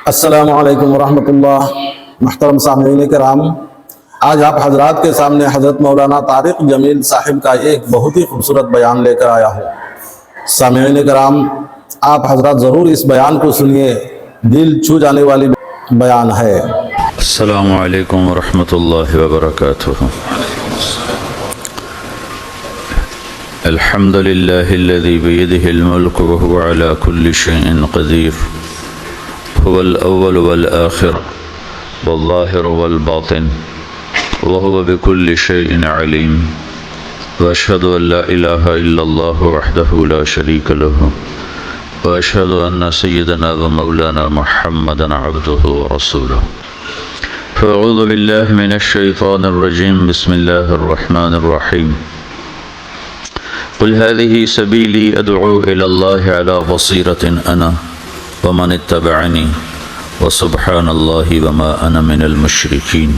السلام علیکم ورحمۃ اللہ۔ محترم سامعین کرام، آج آپ حضرات کے سامنے حضرت مولانا طارق جمیل صاحب کا ایک بہت ہی خوبصورت بیان لے کر آیا ہوں۔ سامعین کرام، آپ حضرات ضرور اس بیان کو سنیے، دل چھو جانے والی بیان ہے۔ السلام علیکم ورحمۃ اللہ وبرکاتہ۔ الحمد للہ الذی بیدہ الملک وهو علی کل شیء قدیر، هو الاول والآخر والظاہر والباطن وهو بكل شیء علیم، واشهد ان لا الہ الا اللہ وحدہ لا شریک له، واشهد ان سیدنا ومولانا محمدا عبدہ ورسولہ۔ فاعوذ باللہ من الشیطان الرجیم، بسم اللہ الرحمن الرحیم۔ قل هذه سبیلی ادعو الى اللہ علی بصیرۃ انا ومن اتبعنی وسبحان اللہ وما انا من المشرکین۔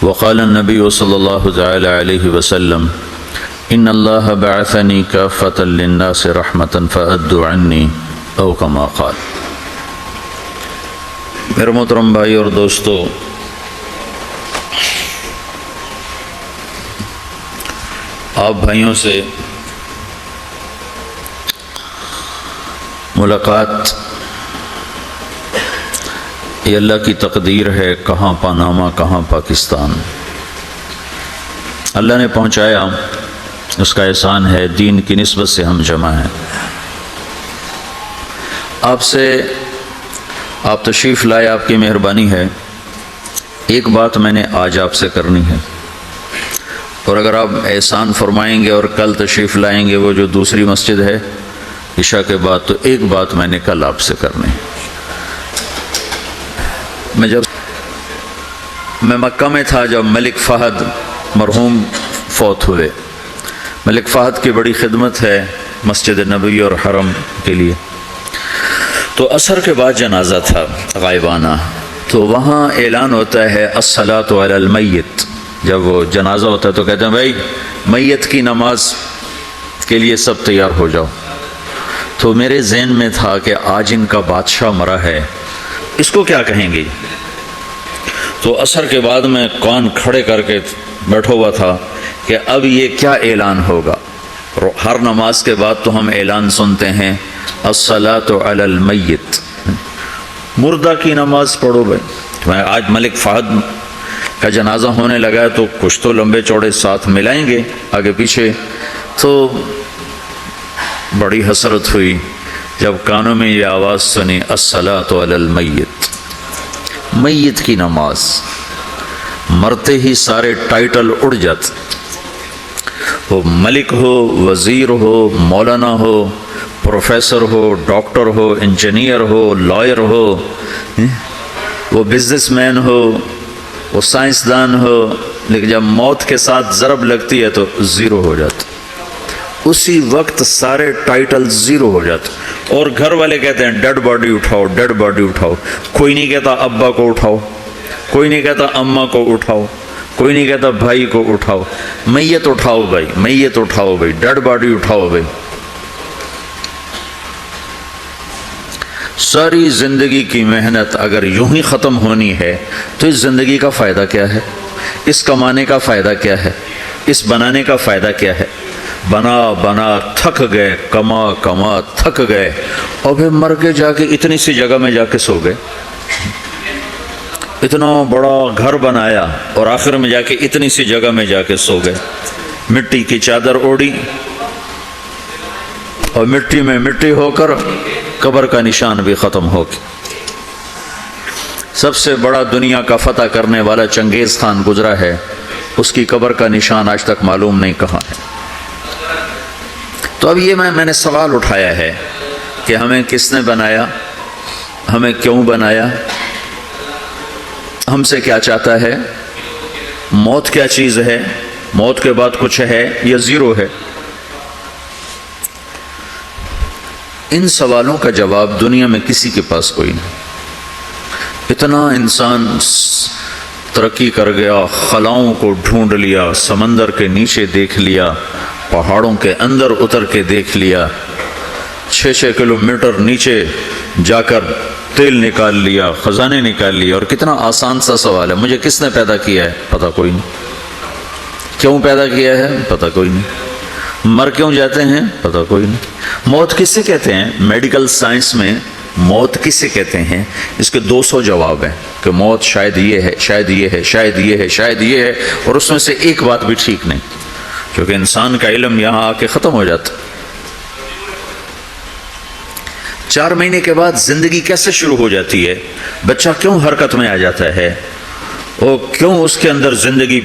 وقال النبی صلی اللہ تعالی علیہ وسلم ان اللہ بعثنی کافۃ للناس رحمۃ فأدوا عنی او کما قال۔ میرے محترم بھائی اور دوستو، آپ بھائیوں سے ملاقات یہ اللہ کی تقدیر ہے، کہاں پاناما کہاں پاکستان، اللہ نے پہنچایا، اس کا احسان ہے، دین کی نسبت سے ہم جمع ہیں۔ آپ تشریف لائے، آپ کی مہربانی ہے۔ ایک بات میں نے آج آپ سے کرنی ہے، اور اگر آپ احسان فرمائیں گے اور کل تشریف لائیں گے وہ جو دوسری مسجد ہے عشاء کے بعد، تو ایک بات میں نے کل آپ سے کرنی ہے۔ میں مکہ میں تھا جب ملک فہد مرحوم فوت ہوئے۔ ملک فہد کی بڑی خدمت ہے مسجد نبوی اور حرم کے لیے، تو عصر کے بعد جنازہ تھا غائبانہ، تو وہاں اعلان ہوتا ہے الصلاۃ علی المیت۔ جب وہ جنازہ ہوتا ہے تو کہتے ہیں بھائی میت کی نماز کے لیے سب تیار ہو جاؤ۔ تو میرے ذہن میں تھا کہ آج ان کا بادشاہ مرا ہے، اس کو کیا کہیں گے؟ تو عصر کے بعد میں کان کھڑے کر کے بیٹھا ہوا تھا کہ اب یہ کیا اعلان ہوگا۔ ہر نماز کے بعد تو ہم اعلان سنتے ہیں الصلاۃ علی المیت، مردہ کی نماز پڑھو بھائی۔ آج ملک فہد کا جنازہ ہونے لگا ہے تو کچھ تو لمبے چوڑے ساتھ ملائیں گے آگے پیچھے، تو بڑی حسرت ہوئی جب کانوں میں یہ آواز سنی الصلاۃ علی المیت، میت کی نماز۔ مرتے ہی سارے ٹائٹل اڑ جاتے، وہ ملک ہو، وزیر ہو، مولانا ہو، پروفیسر ہو، ڈاکٹر ہو، انجینئر ہو، لائر ہو، وہ بزنس مین ہو، وہ سائنسدان ہو، لیکن جب موت کے ساتھ ضرب لگتی ہے تو زیرو ہو جاتا، اسی وقت سارے ٹائٹل زیرو ہو جاتے۔ اور گھر والے کہتے ہیں ڈیڈ باڈی اٹھاؤ، ڈیڈ باڈی اٹھاؤ۔ کوئی نہیں کہتا ابا کو اٹھاؤ، کوئی نہیں کہتا اماں کو اٹھاؤ، کوئی نہیں کہتا بھائی کو اٹھاؤ، میت اٹھاؤ بھائی، میت اٹھاؤ بھائی، ڈیڈ باڈی اٹھاؤ بھائی۔ ساری زندگی کی محنت اگر یوں ہی ختم ہونی ہے تو اس زندگی کا فائدہ کیا ہے؟ اس کمانے کا فائدہ کیا ہے؟ اس بنانے کا فائدہ کیا ہے؟ بنا بنا تھک گئے، کما کما تھک گئے، اور پھر مر کے جا کے اتنی سی جگہ میں جا کے سو گئے۔ اتنا بڑا گھر بنایا اور آخر میں جا کے اتنی سی جگہ میں جا کے سو گئے۔ مٹی کی چادر اوڑھی اور مٹی میں مٹی ہو کر قبر کا نشان بھی ختم ہو گیا۔ سب سے بڑا دنیا کا فتح کرنے والا چنگیز خان گزرا ہے، اس کی قبر کا نشان آج تک معلوم نہیں کہاں ہے۔ تو اب یہ میں نے سوال اٹھایا ہے کہ ہمیں کس نے بنایا، ہمیں کیوں بنایا، ہم سے کیا چاہتا ہے، موت کیا چیز ہے، موت کے بعد کچھ ہے یا زیرو ہے؟ ان سوالوں کا جواب دنیا میں کسی کے پاس کوئی نہیں۔ اتنا انسان ترقی کر گیا، خلاؤں کو ڈھونڈ لیا، سمندر کے نیچے دیکھ لیا، پہاڑوں کے اندر اتر کے دیکھ لیا، 6 کلومیٹر نیچے جا کر تیل نکال لیا، خزانے نکال لیے، اور کتنا آسان سا سوال ہے، مجھے کس نے پیدا کیا ہے؟ پتہ کوئی نہیں۔ کیوں پیدا کیا ہے؟ پتہ کوئی نہیں۔ مر کیوں جاتے ہیں؟ پتہ کوئی نہیں۔ موت کس سے کہتے ہیں؟ میڈیکل سائنس میں موت کس سے کہتے ہیں؟ اس کے 200 جواب ہیں کہ موت شاید یہ ہے، شاید یہ ہے، شاید یہ ہے، شاید یہ ہے، اور اس میں سے ایک بات بھی ٹھیک نہیں، کیونکہ انسان کا علم یہاں آ کے ختم ہو جاتا۔ 4 مہینے کے بعد زندگی کیسے شروع ہو جاتی ہے؟ بچہ کیوں حرکت میں آ جاتا ہے؟ وہ کیوں اس کے اندر زندگی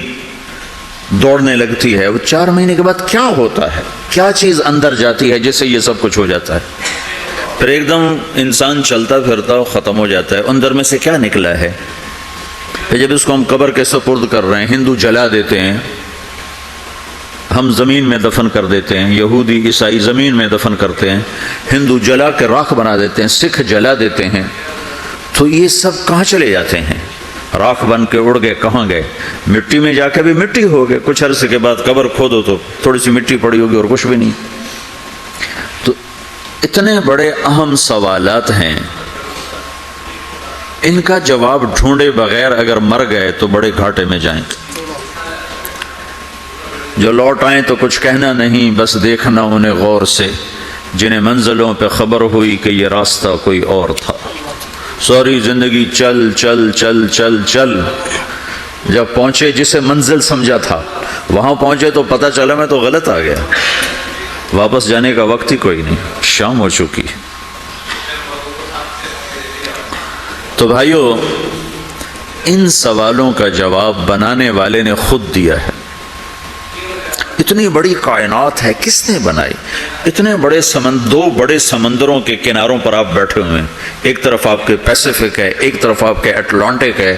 دوڑنے لگتی ہے؟ وہ 4 مہینے کے بعد کیا ہوتا ہے؟ کیا چیز اندر جاتی ہے جس سے یہ سب کچھ ہو جاتا ہے؟ پھر ایک دم انسان چلتا پھرتا ختم ہو جاتا ہے، اندر میں سے کیا نکلا ہے؟ پھر جب اس کو ہم قبر کے سپرد کر رہے ہیں، ہندو جلا دیتے ہیں، ہم زمین میں دفن کر دیتے ہیں، یہودی عیسائی زمین میں دفن کرتے ہیں، ہندو جلا کے راکھ بنا دیتے ہیں، سکھ جلا دیتے ہیں، تو یہ سب کہاں چلے جاتے ہیں؟ راکھ بن کے اڑ گئے، کہاں گئے؟ مٹی میں جا کے بھی مٹی ہو گئے، کچھ عرصے کے بعد قبر کھودو تو تھوڑی سی مٹی پڑی ہوگی اور کچھ بھی نہیں۔ تو اتنے بڑے اہم سوالات ہیں، ان کا جواب ڈھونڈے بغیر اگر مر گئے تو بڑے گھاٹے میں جائیں گے۔ جو لوٹ آئیں تو کچھ کہنا نہیں، بس دیکھنا انہیں غور سے، جنہیں منزلوں پہ خبر ہوئی کہ یہ راستہ کوئی اور تھا۔ ساری زندگی چل چل چل چل چل، جب پہنچے جسے منزل سمجھا تھا وہاں پہنچے تو پتہ چلا میں تو غلط آ گیا، واپس جانے کا وقت ہی کوئی نہیں، شام ہو چکی۔ تو بھائیو، ان سوالوں کا جواب بنانے والے نے خود دیا ہے۔ اتنی بڑی کائنات ہے، کس نے بنائی؟ اتنے بڑے دو بڑے سمندروں کے کناروں پر آپ بیٹھے ہوئے ہیں، ایک طرف آپ کے پیسیفک ہے، ایک طرف آپ کے اٹلانٹک ہے،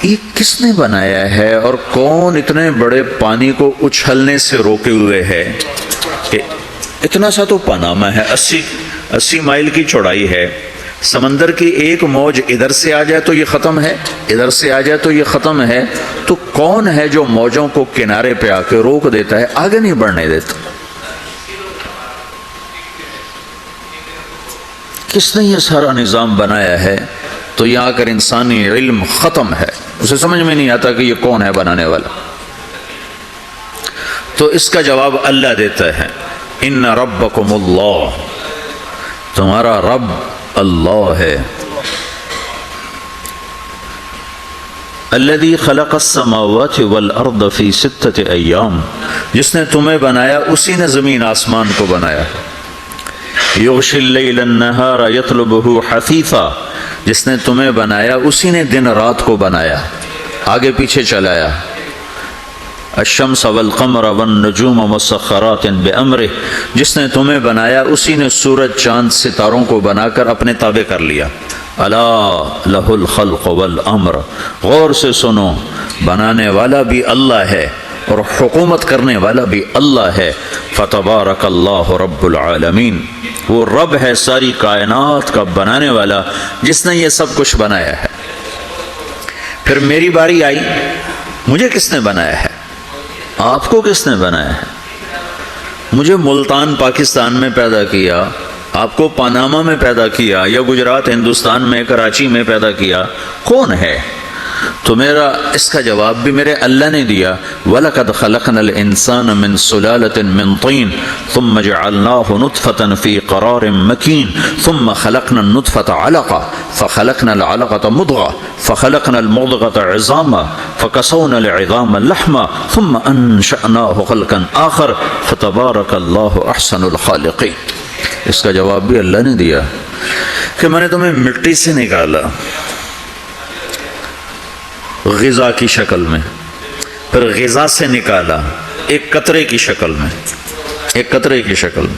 یہ کس نے بنایا ہے؟ اور کون اتنے بڑے پانی کو اچھلنے سے روکے ہوئے ہے؟ کہ اتنا سا تو پاناما ہے، 80 مائل کی چوڑائی ہے، سمندر کی ایک موج ادھر سے آ جائے تو یہ ختم ہے، ادھر سے آ جائے تو یہ ختم ہے، تو کون ہے جو موجوں کو کنارے پہ آ کے روک دیتا ہے، آگے نہیں بڑھنے دیتا؟ کس نے یہ سارا نظام بنایا ہے؟ تو یہ آ کر انسانی علم ختم ہے، اسے سمجھ میں نہیں آتا کہ یہ کون ہے بنانے والا۔ تو اس کا جواب اللہ دیتا ہے، ان ربکم اللہ، تمہارا رب اللہ ہے، الذی خلق السماوات والارض فی 6 ایام، جس نے تمہیں بنایا اسی نے زمین آسمان کو بنایا، یغشی اللیل النہار یطلبہ حثیثا، جس نے تمہیں بنایا اسی نے دن رات کو بنایا، آگے پیچھے چلایا، الشمس والقمر والنجوم مسخرات بامرہ، جس نے تمہیں بنایا اسی نے سورج چاند ستاروں کو بنا کر اپنے تابع کر لیا، الا لہ الخلق والامر، غور سے سنو، بنانے والا بھی اللہ ہے اور حکومت کرنے والا بھی اللہ ہے، فتبارک اللہ رب العالمین، وہ رب ہے ساری کائنات کا بنانے والا جس نے یہ سب کچھ بنایا ہے۔ پھر میری باری آئی، مجھے کس نے بنایا ہے؟ آپ کو کس نے بنایا ہے؟ مجھے ملتان پاکستان میں پیدا کیا، آپ کو پاناما میں پیدا کیا، یا گجرات ہندوستان میں کراچی میں پیدا کیا، کون ہے؟ تو میرا اس کا جواب بھی میرے اللہ نے دیا، وَلَقَدْ خَلَقْنَا الْإِنسَانَ مِنْ سُلَالَةٍ مِنْ طِينٍ ثُمَّ جَعَلْنَاهُ نُطْفَةً فِي قَرَارٍ مَكِينٍ ثُمَّ خَلَقْنَا النُّطْفَةَ عَلَقَةً فَخَلَقْنَا الْعَلَقَةَ مُضْغَةً فَخَلَقْنَا الْمُضْغَةَ عِظَامًا فَكَسَوْنَا الْعِظَامَ لَحْمًا ثُمَّ أَنشَأْنَاهُ خَلْقًا آخَرَ فَتَبَارَكَ اللَّهُ أَحْسَنُ الْخَالِقِينَ۔ اس کا جواب بھی اللہ نے دیا کہ میں نے تمہیں مٹی سے نکالا غذا کی شکل میں، پھر غذا سے نکالا ایک قطرے کی شکل میں، ایک قطرے کی شکل میں،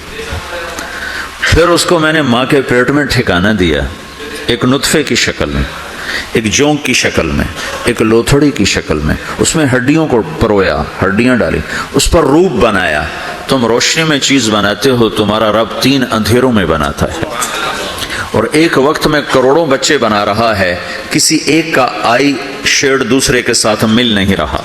پھر اس کو میں نے ماں کے پیٹ میں ٹھکانہ دیا ایک نطفے کی شکل میں، ایک جونک کی شکل میں، ایک لوتھڑی کی شکل میں، اس میں ہڈیوں کو پرویا، ہڈیاں ڈالی، اس پر روپ بنایا۔ تم روشنی میں چیز بناتے ہو، تمہارا رب 3 اندھیروں میں بناتا ہے، اور ایک وقت میں کروڑوں بچے بنا رہا ہے، کسی ایک کا آئی شیڈ دوسرے کے ساتھ مل نہیں رہا،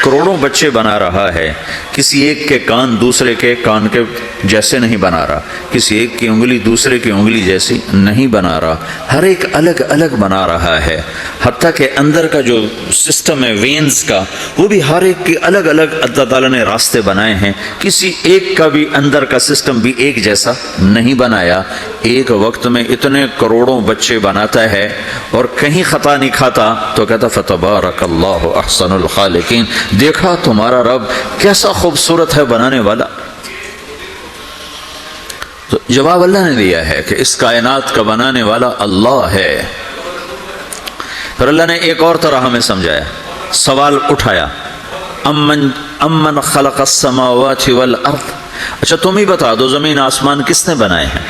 کروڑوں بچے بنا رہا ہے، کسی ایک کے کان دوسرے کے کان کے جیسے نہیں بنا رہا، کسی ایک کی انگلی دوسرے کی انگلی جیسی نہیں بنا رہا، ہر ایک الگ الگ بنا رہا ہے، حتیٰ کہ اندر کا جو سسٹم ہے وینز کا، وہ بھی ہر ایک کے الگ الگ اللہ تعالیٰ نے راستے بنائے ہیں، کسی ایک کا بھی اندر کا سسٹم بھی ایک جیسا نہیں بنایا۔ ایک وقت میں اتنے کروڑوں بچے بناتا ہے اور کہیں خطا نہیں کھاتا تو کہتا فتبارک اللہ احسن الخالقین، دیکھا تمہارا رب کیسا خوبصورت ہے بنانے والا۔ تو جواب اللہ نے دیا ہے کہ اس کائنات کا بنانے والا اللہ ہے۔ پھر اللہ نے ایک اور طرح ہمیں سمجھایا، سوال اٹھایا، امن خلق السماوات والارض، اچھا تم ہی بتا دو زمین آسمان کس نے بنائے ہیں؟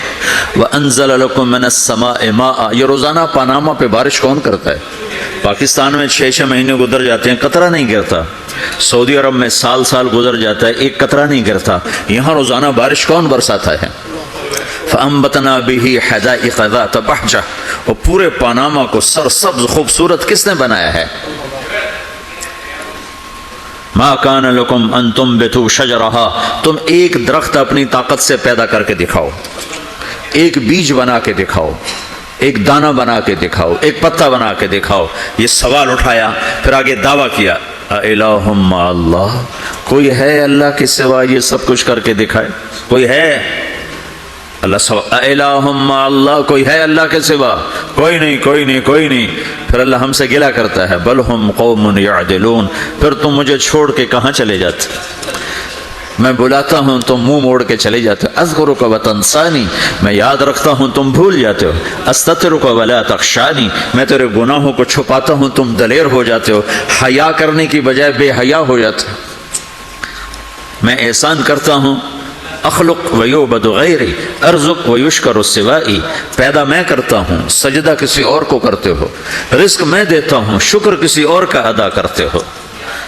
وَأَنزَلَ لَكُم مِّنَ السَّمَاءِ مَاءً، یہ روزانہ پاناما پہ بارش کون کرتا ہے؟ پاکستان میں 6 مہینے گزر جاتے ہیں، قطرہ نہیں گرتا۔ سعودی عرب میں سال گزر جاتا ہے، ایک قطرہ نہیں گرتا۔ یہاں روزانہ بارش کون برساتا ہے؟ فَأَنبَتْنَا بِهِ حَدَائِقَ ذَاتَ بَهْجَةٍ، اور پورے پاناما کو سرسبز خوبصورت کس نے بنایا ہے؟ ما کان لکم ان تنبتوا شجرها، تم ایک درخت اپنی طاقت سے پیدا کر کے دکھاؤ، ایک بیج بنا کے دکھاؤ، ایک دانہ بنا کے دکھاؤ، ایک پتا بنا کے دکھاؤ۔ یہ سوال اٹھایا، پھر آگے دعویٰ کیا، اِلٰہٌ مع اللہ، کوئی ہے اللہ کے سوا یہ سب کچھ کر کے دکھائے؟ کوئی ہے؟ اللہ اِلٰہٌ مع اللہ، کوئی ہے اللہ کے سوا؟ کوئی نہیں، کوئی نہیں، کوئی نہیں۔ پھر اللہ ہم سے گلہ کرتا ہے، بل ہم قوم یعدلون، پھر تم مجھے چھوڑ کے کہاں چلے جاتے؟ میں بلاتا ہوں تم منہ موڑ کے چلے جاتے ہو۔ اذکرک وتنسانی، میں یاد رکھتا ہوں تم بھول جاتے ہو۔ استترک ولا تخشانی، میں تیرے گناہوں کو چھپاتا ہوں تم دلیر ہو جاتے ہو، حیا کرنے کی بجائے بے حیا ہو جاتے ہو۔ میں احسان کرتا ہوں، اخلق ویعبد غیری ارزق ویشکر سوائی، پیدا میں کرتا ہوں، سجدہ کسی اور کو کرتے ہو، رزق میں دیتا ہوں، شکر کسی اور کا ادا کرتے ہو،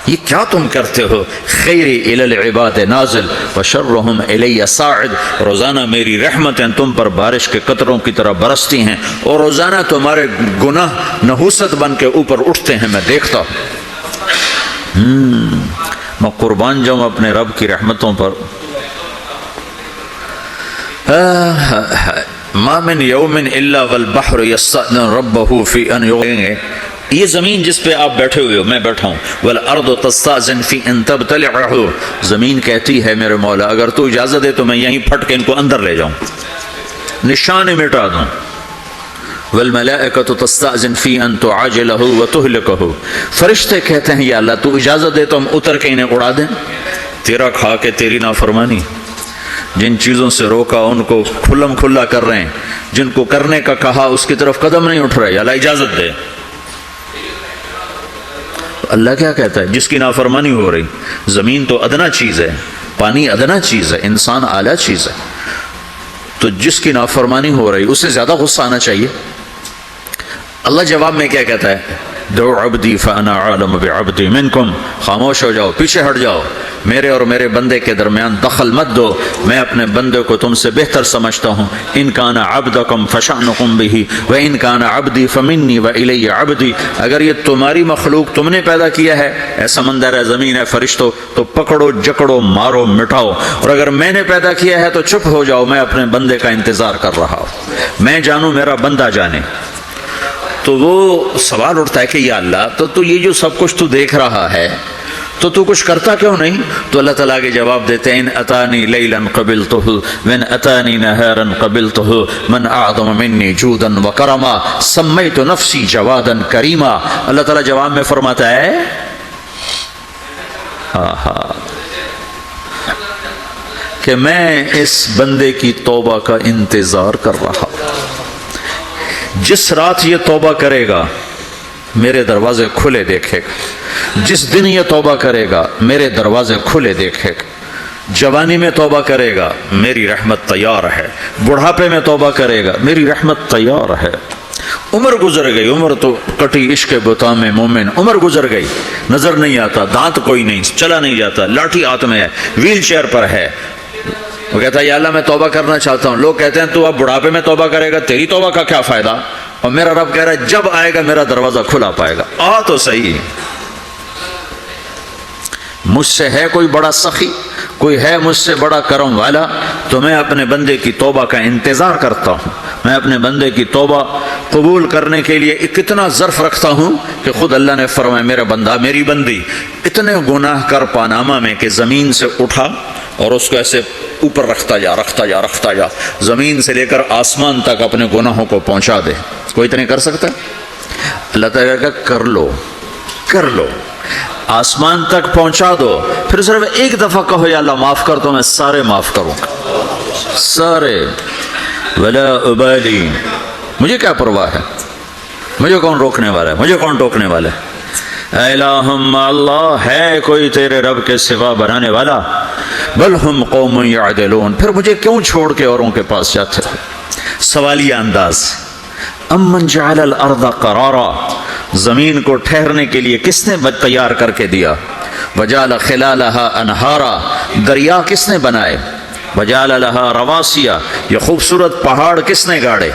یہ کیا تم کرتے ہو؟ خیری الی العباد نازل وشرہم الی صاعد، روزانہ میری رحمتیں تم پر بارش کے قطروں کی طرح برستی ہیں اور روزانہ تمہارے گناہ نحوست بن کے اوپر اٹھتے ہیں، میں دیکھتا ہوں۔ میں قربان جاؤں اپنے رب کی رحمتوں پر۔ ما من یوم الا والبحر یستأذن ربہ فی ان یغیث، یہ زمین جس پہ آپ بیٹھے ہوئے ہو، میں بیٹھا ہوں، والارض تستأذن فی ان تبتلعہ، زمین کہتی ہے میرے مولا اگر تو اجازت دے تو میں یہیں پھٹ کے ان کو اندر لے جاؤں، نشان مٹا دوں۔ والملائکۃ تستأذن فی ان تعاجلہ وتہلکہ، فرشتے کہتے ہیں یا اللہ تو اجازت دے تو ہم اتر کے انہیں اڑا دیں، تیرا کھا کے تیری نافرمانی، جن چیزوں سے روکا ان کو کھلم کھلا کر رہے ہیں، جن کو کرنے کا کہا اس کی طرف قدم نہیں اٹھ رہے، یا اللہ اجازت دے۔ اللہ کیا کہتا ہے؟ جس کی نافرمانی ہو رہی، زمین تو ادنا چیز ہے، پانی ادنا چیز ہے، انسان اعلیٰ چیز ہے، تو جس کی نافرمانی ہو رہی اسے زیادہ غصہ آنا چاہیے۔ اللہ جواب میں کیا کہتا ہے؟ دعو عبدی فانا عالم بعبدی منکم، خاموش ہو جاؤ، پیچھے ہٹ جاؤ، میرے اور میرے بندے کے درمیان دخل مت دو، میں اپنے بندے کو تم سے بہتر سمجھتا ہوں۔ ان کان عبدکم فشأنکم بہ وان کان عبدی فمنی والی عبدی، اگر یہ تمہاری مخلوق تم نے پیدا کیا ہے، اے سمندر ہے، زمین ہے، فرشتوں، تو پکڑو جکڑو مارو مٹاؤ، اور اگر میں نے پیدا کیا ہے تو چپ ہو جاؤ، میں اپنے بندے کا انتظار کر رہا ہوں، میں جانوں میرا بندہ جانے۔ تو وہ سوال اٹھتا ہے کہ یا اللہ تو یہ جو سب کچھ تو دیکھ رہا ہے تو کچھ کرتا کیوں نہیں؟ تو اللہ تعالیٰ کے جواب دیتے ہیں، ان اتانی لیلا قبلتہ وان اتانی نہارا قبلتہ من اعظم منی جودا وکرما سمیت نفسی جوادا کریما۔ اللہ تعالیٰ جواب میں فرماتا ہے کہ میں اس بندے کی توبہ کا انتظار کر رہا ہوں، جس رات یہ توبہ کرے گا میرے دروازے کھلے دیکھے گا، جس دن یہ توبہ کرے گا میرے دروازے کھلے دیکھے گا، جوانی میں توبہ کرے گا میری رحمت تیار ہے، بڑھاپے میں توبہ کرے گا میری رحمت تیار ہے۔ عمر گزر گئی، عمر تو کٹی عشق بتا میں مومن، عمر گزر گئی، نظر نہیں آتا، دانت کوئی نہیں، چلا نہیں جاتا، لاٹھی ہاتھ میں ہے، ویل چیئر پر ہے، وہ کہتا ہے یا اللہ میں توبہ کرنا چاہتا ہوں۔ لوگ کہتے ہیں تو اب بڑھاپے میں توبہ کرے گا، تیری توبہ کا کیا فائدہ؟ اور میرا رب کہہ رہا ہے جب آئے گا میرا دروازہ کھلا پائے گا، آ تو صحیح۔ مجھ سے ہے کوئی بڑا سخی، کوئی ہے مجھ سے بڑا کرم والا، تو میں اپنے بندے کی توبہ کا انتظار کرتا ہوں، میں اپنے بندے کی توبہ قبول کرنے کے لیے کتنا ظرف رکھتا ہوں کہ خود اللہ نے فرمایا میرا بندہ میری بندی اتنے گناہ کر پاناما میں کہ زمین سے اٹھا اور اس کو ایسے اوپر رکھتا جا زمین سے لے کر آسمان تک اپنے گناہوں کو پہنچا دے، کوئی تو نہیں کر سکتا؟ اللہ تعالیٰ کا کر لو، آسمان تک پہنچا دو، پھر صرف ایک دفعہ کہو یا اللہ معاف کر تو میں سارے معاف کروں گا، سارے، ولا ابالی، مجھے کیا پرواہ ہے، مجھے کون روکنے والا ہے، مجھے کون ٹوکنے والا ہے؟ الہم اللہ، ہے کوئی تیرے رب کے سوا بنانے والا؟ بل ہم قوم یعدلون، پھر مجھے کیوں چھوڑ کے اوروں کے پاس جاتے ہو؟ سوالیہ انداز، امن جعل الارض قرارا، زمین کو ٹھہرنے کے لیے کس نے تیار کر کے دیا؟ وجعل خلالها انہارا، دریا کس نے بنائے؟ وجعل لها رواسیا، یہ خوبصورت پہاڑ کس نے گاڑے؟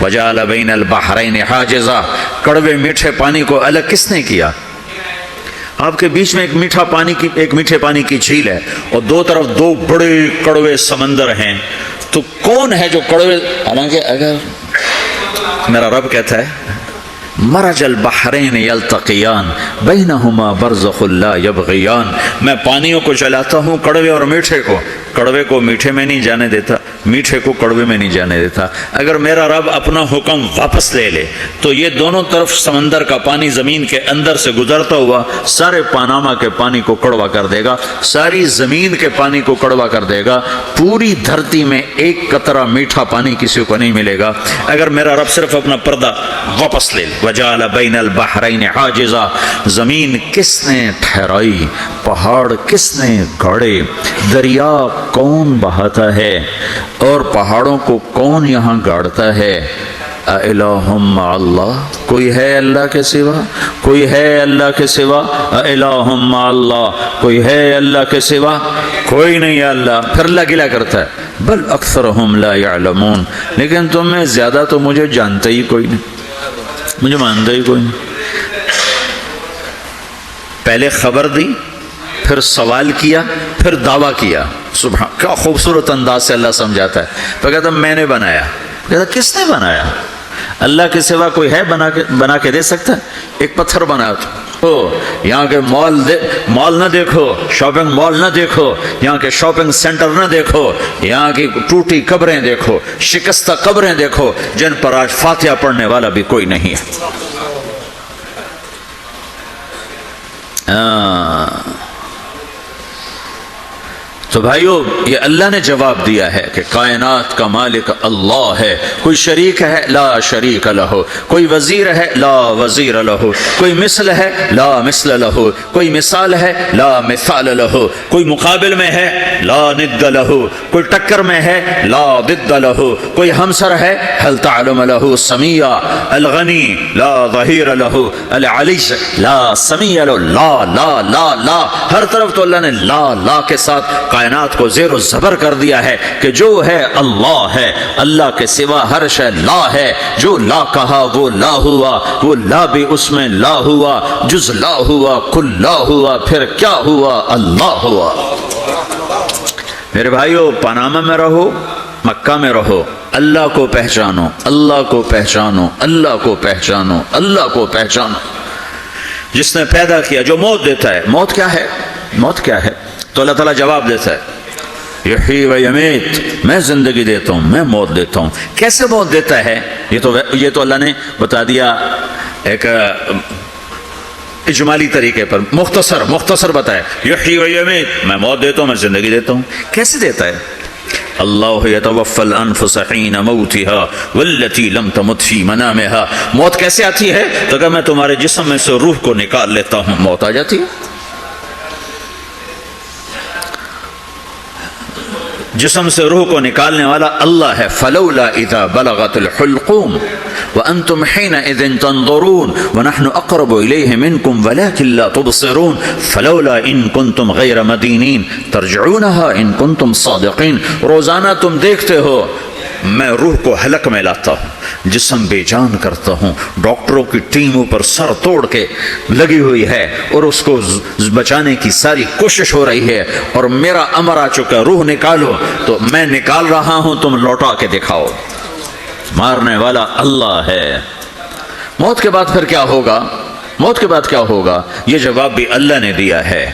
وجعل بین البحرین حاجزا، کڑوے میٹھے پانی کو الگ کس نے کیا؟ آپ کے بیچ میں ایک میٹھے پانی کی جھیل ہے اور دو طرف دو بڑے کڑوے سمندر ہیں، تو کون ہے جو کڑوے؟ حالانکہ اگر میرا رب کہتا ہے مرج البحرین یلتقیان بینہما برزخ لا یبغیان، میں پانیوں کو چلاتا ہوں، کڑوے اور میٹھے کو، کڑوے کو میٹھے میں نہیں جانے دیتا، میٹھے کو کڑوے میں نہیں جانے دیتا۔ اگر میرا رب اپنا حکم واپس لے لے تو یہ دونوں طرف سمندر کا پانی زمین کے اندر سے گزرتا ہوا سارے پاناما کے پانی کو کڑوا کر دے گا، ساری زمین کے پانی کو کڑوا کر دے گا، پوری دھرتی میں ایک قطرہ میٹھا پانی کسی کو نہیں ملے گا اگر میرا رب صرف اپنا پردہ واپس لے لے۔ وجعل بین البحرین حاجزا، زمین کس نے ٹھہرائی، پہاڑ کس نے گاڑے، دریا کون بہاتا ہے اور پہاڑوں کو کون یہاں گاڑتا ہے؟ اِلَٰهٌ مَّعَ اللَّهِ، کوئی ہے اللہ کے سوا؟ کوئی ہے اللہ کے سوا؟ اِلَٰهٌ مَّعَ اللَّهِ، کوئی ہے اللہ کے سوا؟ کوئی نہیں ہے اللہ۔ پھر اللہ گلہ کرتا ہے بل اکثرهم لا يعلمون، لیکن تم میں زیادہ تو مجھے جانتا ہی کوئی نہیں، مجھے مانتا ہی کوئی نہیں۔ پہلے خبر دی، پھر سوال کیا، پھر دعویٰ کیا، سبحان، کیا خوبصورت انداز سے اللہ سمجھاتا ہے۔ پھر کہتا میں نے بنایا، کہتا کس نے بنایا؟ اللہ کے سوا کوئی ہے بنا کے دے سکتا ہے؟ ایک پتھر بنا تو یہاں کے مال نہ دیکھو، شاپنگ مال نہ دیکھو، یہاں کے شاپنگ سینٹر نہ دیکھو، یہاں کی ٹوٹی قبریں دیکھو، شکستہ قبریں دیکھو جن پر آج فاتحہ پڑھنے والا بھی کوئی نہیں ہے۔ تو بھائیو یہ اللہ نے جواب دیا ہے کہ کائنات کا مالک اللہ ہے، کوئی شریک ہے لا شریک لہ، کوئی وزیر ہے لا وزیر لہ، کوئی مثل ہے لا مثل لہ، کوئی مثال ہے لا مثال لہ، کوئی مقابل میں ہے لا ند لہ، کوئی ٹکر میں ہے لا ضد لہ، کوئی ہمسر ہے هل تعلم لہ سمیع، الغنی لا ظہیر لہ، العلی لا سمیع لہ، لا لا لا لا، ہر طرف تو اللہ نے لا لا کے ساتھ کائنات کو زیر و زبر کر دیا ہے کہ جو ہے اللہ ہے، اللہ کے سوا ہر شے لا ہے، جو لا کہا وہ لا ہوا، وہ لا بھی اس میں لا ہوا، جز لا ہوا کل لا ہوا، پھر کیا ہوا؟ اللہ ہوا۔ میرے بھائیو پاناما میں رہو، مکہ میں رہو، اللہ کو پہچانو، اللہ کو پہچانو، اللہ کو پہچانو، اللہ کو پہچانو۔ جس نے پیدا کیا، جو موت دیتا ہے، موت کیا ہے؟ موت کیا ہے؟ تو اللہ تعالیٰ جواب دیتا ہے یحیی و یمیت، میں زندگی دیتا ہوں، میں موت دیتا ہوں۔ کیسے موت دیتا ہے؟ یہ تو اللہ نے بتا دیا ایک اجمالی طریقے پر، مختصر بتایا یحیی و یمیت، میں موت دیتا ہوں، میں زندگی دیتا ہوں۔ کیسے دیتا ہے؟ اللہ یتوفی الانفس حین موتها والتی لم تمت فی منامها، موت کیسے آتی ہے؟ تو کہ میں تمہارے جسم میں سے روح کو نکال لیتا ہوں، موت آ جاتی ہے۔ جسم سے روح کو نکالنے والا اللہ ہے۔ فلولا اذا بلغت الحلقوم وانتم حينئذ تنظرون ونحن اقرب اليه منكم ولكن لا تبصرون فلولا ان كنتم غير مدينين ترجعونها ان كنتم صادقين۔ روزانہ تم دیکھتے ہو میں روح کو حلق میں لاتا ہوں، جسم بے جان کرتا ہوں، ڈاکٹروں کی ٹیم اوپر سر توڑ کے لگی ہوئی ہے اور اس کو بچانے کی ساری کوشش ہو رہی ہے، اور میرا امر آ چکا، روح نکالو، تو میں نکال رہا ہوں، تم لوٹا کے دکھاؤ۔ مارنے والا اللہ ہے۔ موت کے بعد پھر کیا ہوگا؟ موت کے بعد کیا ہوگا؟ یہ جواب بھی اللہ نے دیا ہے۔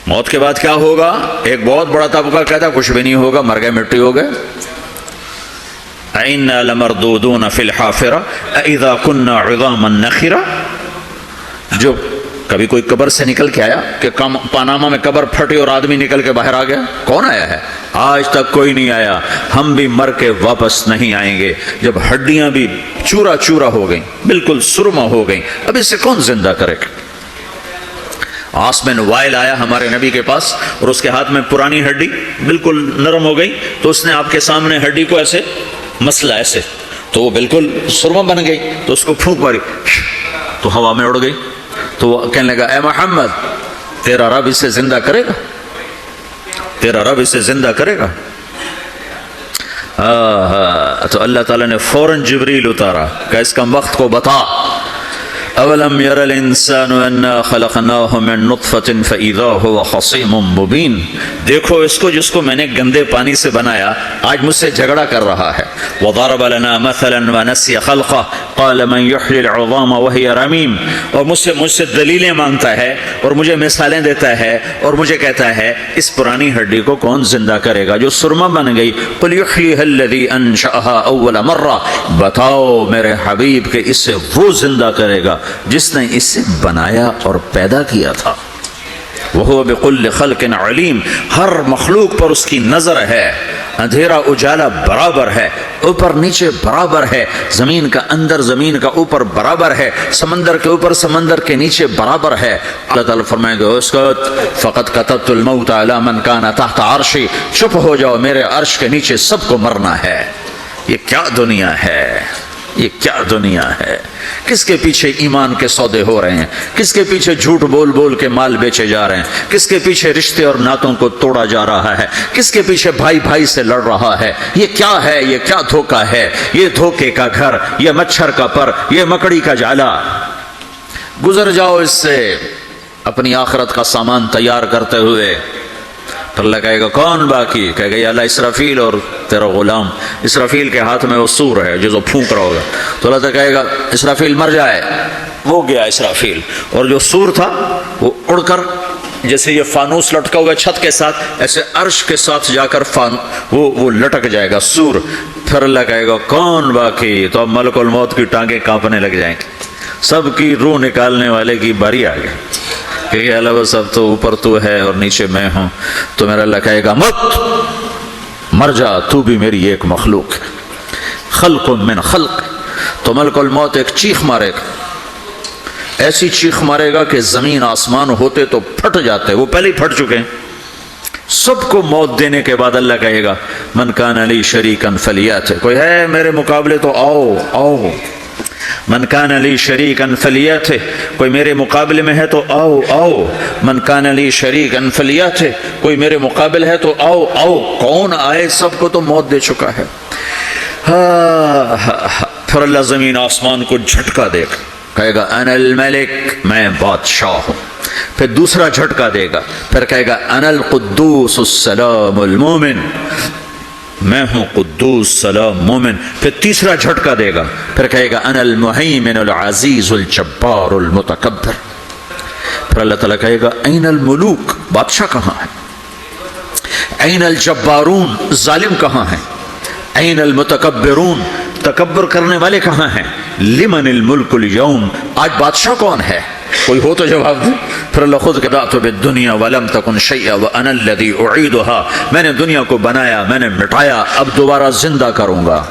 موت کے بعد کیا ہوگا؟ ایک بہت بڑا طبقہ کہتا کچھ بھی نہیں ہوگا، مر گئے، مٹی ہو گئے۔ اِنَّا لَمَرْدُودُونَ فِي الْحَافِرَةِ أَإِذَا كُنَّا عِظَامًا نَخِرَةً، جو کبھی کوئی قبر سے نکل کے آیا کہ پاناما میں قبر پھٹی اور آدمی نکل کے باہر آ گیا؟ کون آیا ہے؟ آج تک کوئی نہیں آیا۔ ہم بھی مر کے واپس نہیں آئیں گے۔ جب ہڈیاں بھی چورا چورا ہو گئیں، بالکل سرما ہو گئیں، اب اسے کون زندہ کرے گا؟ عاص بن وائل آیا ہمارے نبی کے پاس اور اس کے ہاتھ میں پرانی ہڈی بالکل نرم ہو گئی، تو اس نے آپ کے سامنے ہڈی کو ایسے مسلا، ایسے، تو وہ بالکل سرما بن گئی، تو اس کو پھونک ماری تو ہوا میں اڑ گئی۔ تو وہ کہنے لگا اے محمد، تیرا رب اسے زندہ کرے گا؟ تیرا رب اسے زندہ کرے گا؟ تو اللہ تعالیٰ نے فوراً جبریل اتارا کہ اس کا وقت کو بتا۔ اولم یر الانسان انا خلقناہ من نطفۃ فاذا هو خصیم مبین، دیکھو اس کو جس کو میں نے گندے پانی سے بنایا، آج مجھ سے جھگڑا کر رہا ہے۔ وضرب لنا مثلا ونسی خلقہ قال من یحیی العظام وہی رمیم، اور مجھ سے دلیلیں مانگتا ہے اور مجھے مثالیں دیتا ہے اور مجھے کہتا ہے اس پرانی ہڈی کو کون زندہ کرے گا جو سرما بن گئی؟ قل یحییھا الذی انشأھا اول مرہ، بتاؤ میرے حبیب کہ اسے وہ زندہ کرے گا جس نے اسے بنایا اور پیدا کیا تھا۔ وہو بکل خلق علیم، ہر مخلوق پر اس کی نظر ہے، اندھیرا اجالا برابر ہے، اوپر نیچے برابر ہے، زمین کا اندر زمین کا اوپر برابر ہے، سمندر کے اوپر سمندر کے نیچے برابر ہے۔ اللہ تعالیٰ فرمائیں گے اسکت فقد کتبت الموت علی من کان تحت عرشی، چپ ہو جاؤ، میرے عرش کے نیچے سب کو مرنا ہے۔ یہ کیا دنیا ہے؟ یہ کیا دنیا ہے؟ کس کے پیچھے ایمان کے سودے ہو رہے ہیں؟ کس کے پیچھے جھوٹ بول بول کے مال بیچے جا رہے ہیں؟ کس کے پیچھے رشتے اور ناتوں کو توڑا جا رہا ہے؟ کس کے پیچھے بھائی بھائی سے لڑ رہا ہے؟ یہ کیا ہے؟ یہ کیا دھوکہ ہے؟ یہ دھوکے کا گھر، یہ مچھر کا پر، یہ مکڑی کا جالا۔ گزر جاؤ اس سے اپنی آخرت کا سامان تیار کرتے ہوئے۔ تو اللہ کہے گا کون باقی؟ کہے گا یا اللہ اسرافیل اور تیرا غلام۔ اسرافیل کے ہاتھ میں وہ سور ہے جو پھونک رہا ہوگا، تو اللہ تعالیٰ کہے گا اسرافیل مر جائے، وہ گیا اسرافیل، اور جو سور تھا وہ اڑ کر جیسے یہ فانوس لٹکا ہوا چھت کے ساتھ، ایسے عرش کے ساتھ جا کر وہ لٹک جائے گا سور۔ پھر اللہ کہے گا کون باقی؟ تو اب ملک الموت کی ٹانگیں کانپنے لگ جائیں گی، سب کی روح نکالنے والے کی باری آ گئی کہ اللہ سب تو اوپر تو ہے اور نیچے میں ہوں۔ تو میرا اللہ کہے گا مت، مر جا، تو بھی میری ایک مخلوق ہے، خلق من خلق۔ تو ملک الموت ایک چیخ مارے گا، ایسی چیخ مارے گا کہ زمین آسمان ہوتے تو پھٹ جاتے، وہ پہلے ہی پھٹ چکے ہیں۔ سب کو موت دینے کے بعد اللہ کہے گا من کان لی شریکا فلیات، کوئی ہے میرے مقابلے تو آؤ آؤ۔ من کان لی شریکا فلیات، کوئی میرے مقابلے میں ہے تو آؤ آؤ۔ من کان لی شریکا فلیات، کوئی میرے مقابل ہے تو آؤ آؤ۔ کون آئے؟ سب کو تو موت دے چکا ہے۔ پھر اللہ زمین آسمان کو جھٹکا دے گا، کہے گا انا الملک، میں بادشاہ ہوں۔ پھر دوسرا جھٹکا دے گا، پھر کہے گا انا القدوس السلام المومن، میں ہوں قدوس سلام مومن۔ پھر تیسرا جھٹکا دے گا، پھر کہے گا انا المہیمن العزیز الجبار المتکبر۔ پھر اللہ تعالیٰ کہے گا این الملوک، بادشاہ کہاں ہے؟ این الجبارون، ظالم کہاں ہیں؟ این المتکبرون، تکبر کرنے والے کہاں ہیں؟ لمن الملک اليوم، آج بادشاہ کون ہے؟ کوئی ہو تو جواب دے۔ پھر اللہ خود بدأت بالدنیا ولم تکن شیئا وانا الذی اعیدها، میں نے دنیا کو بنایا، میں نے مٹایا، اب دوبارہ زندہ کروں گا۔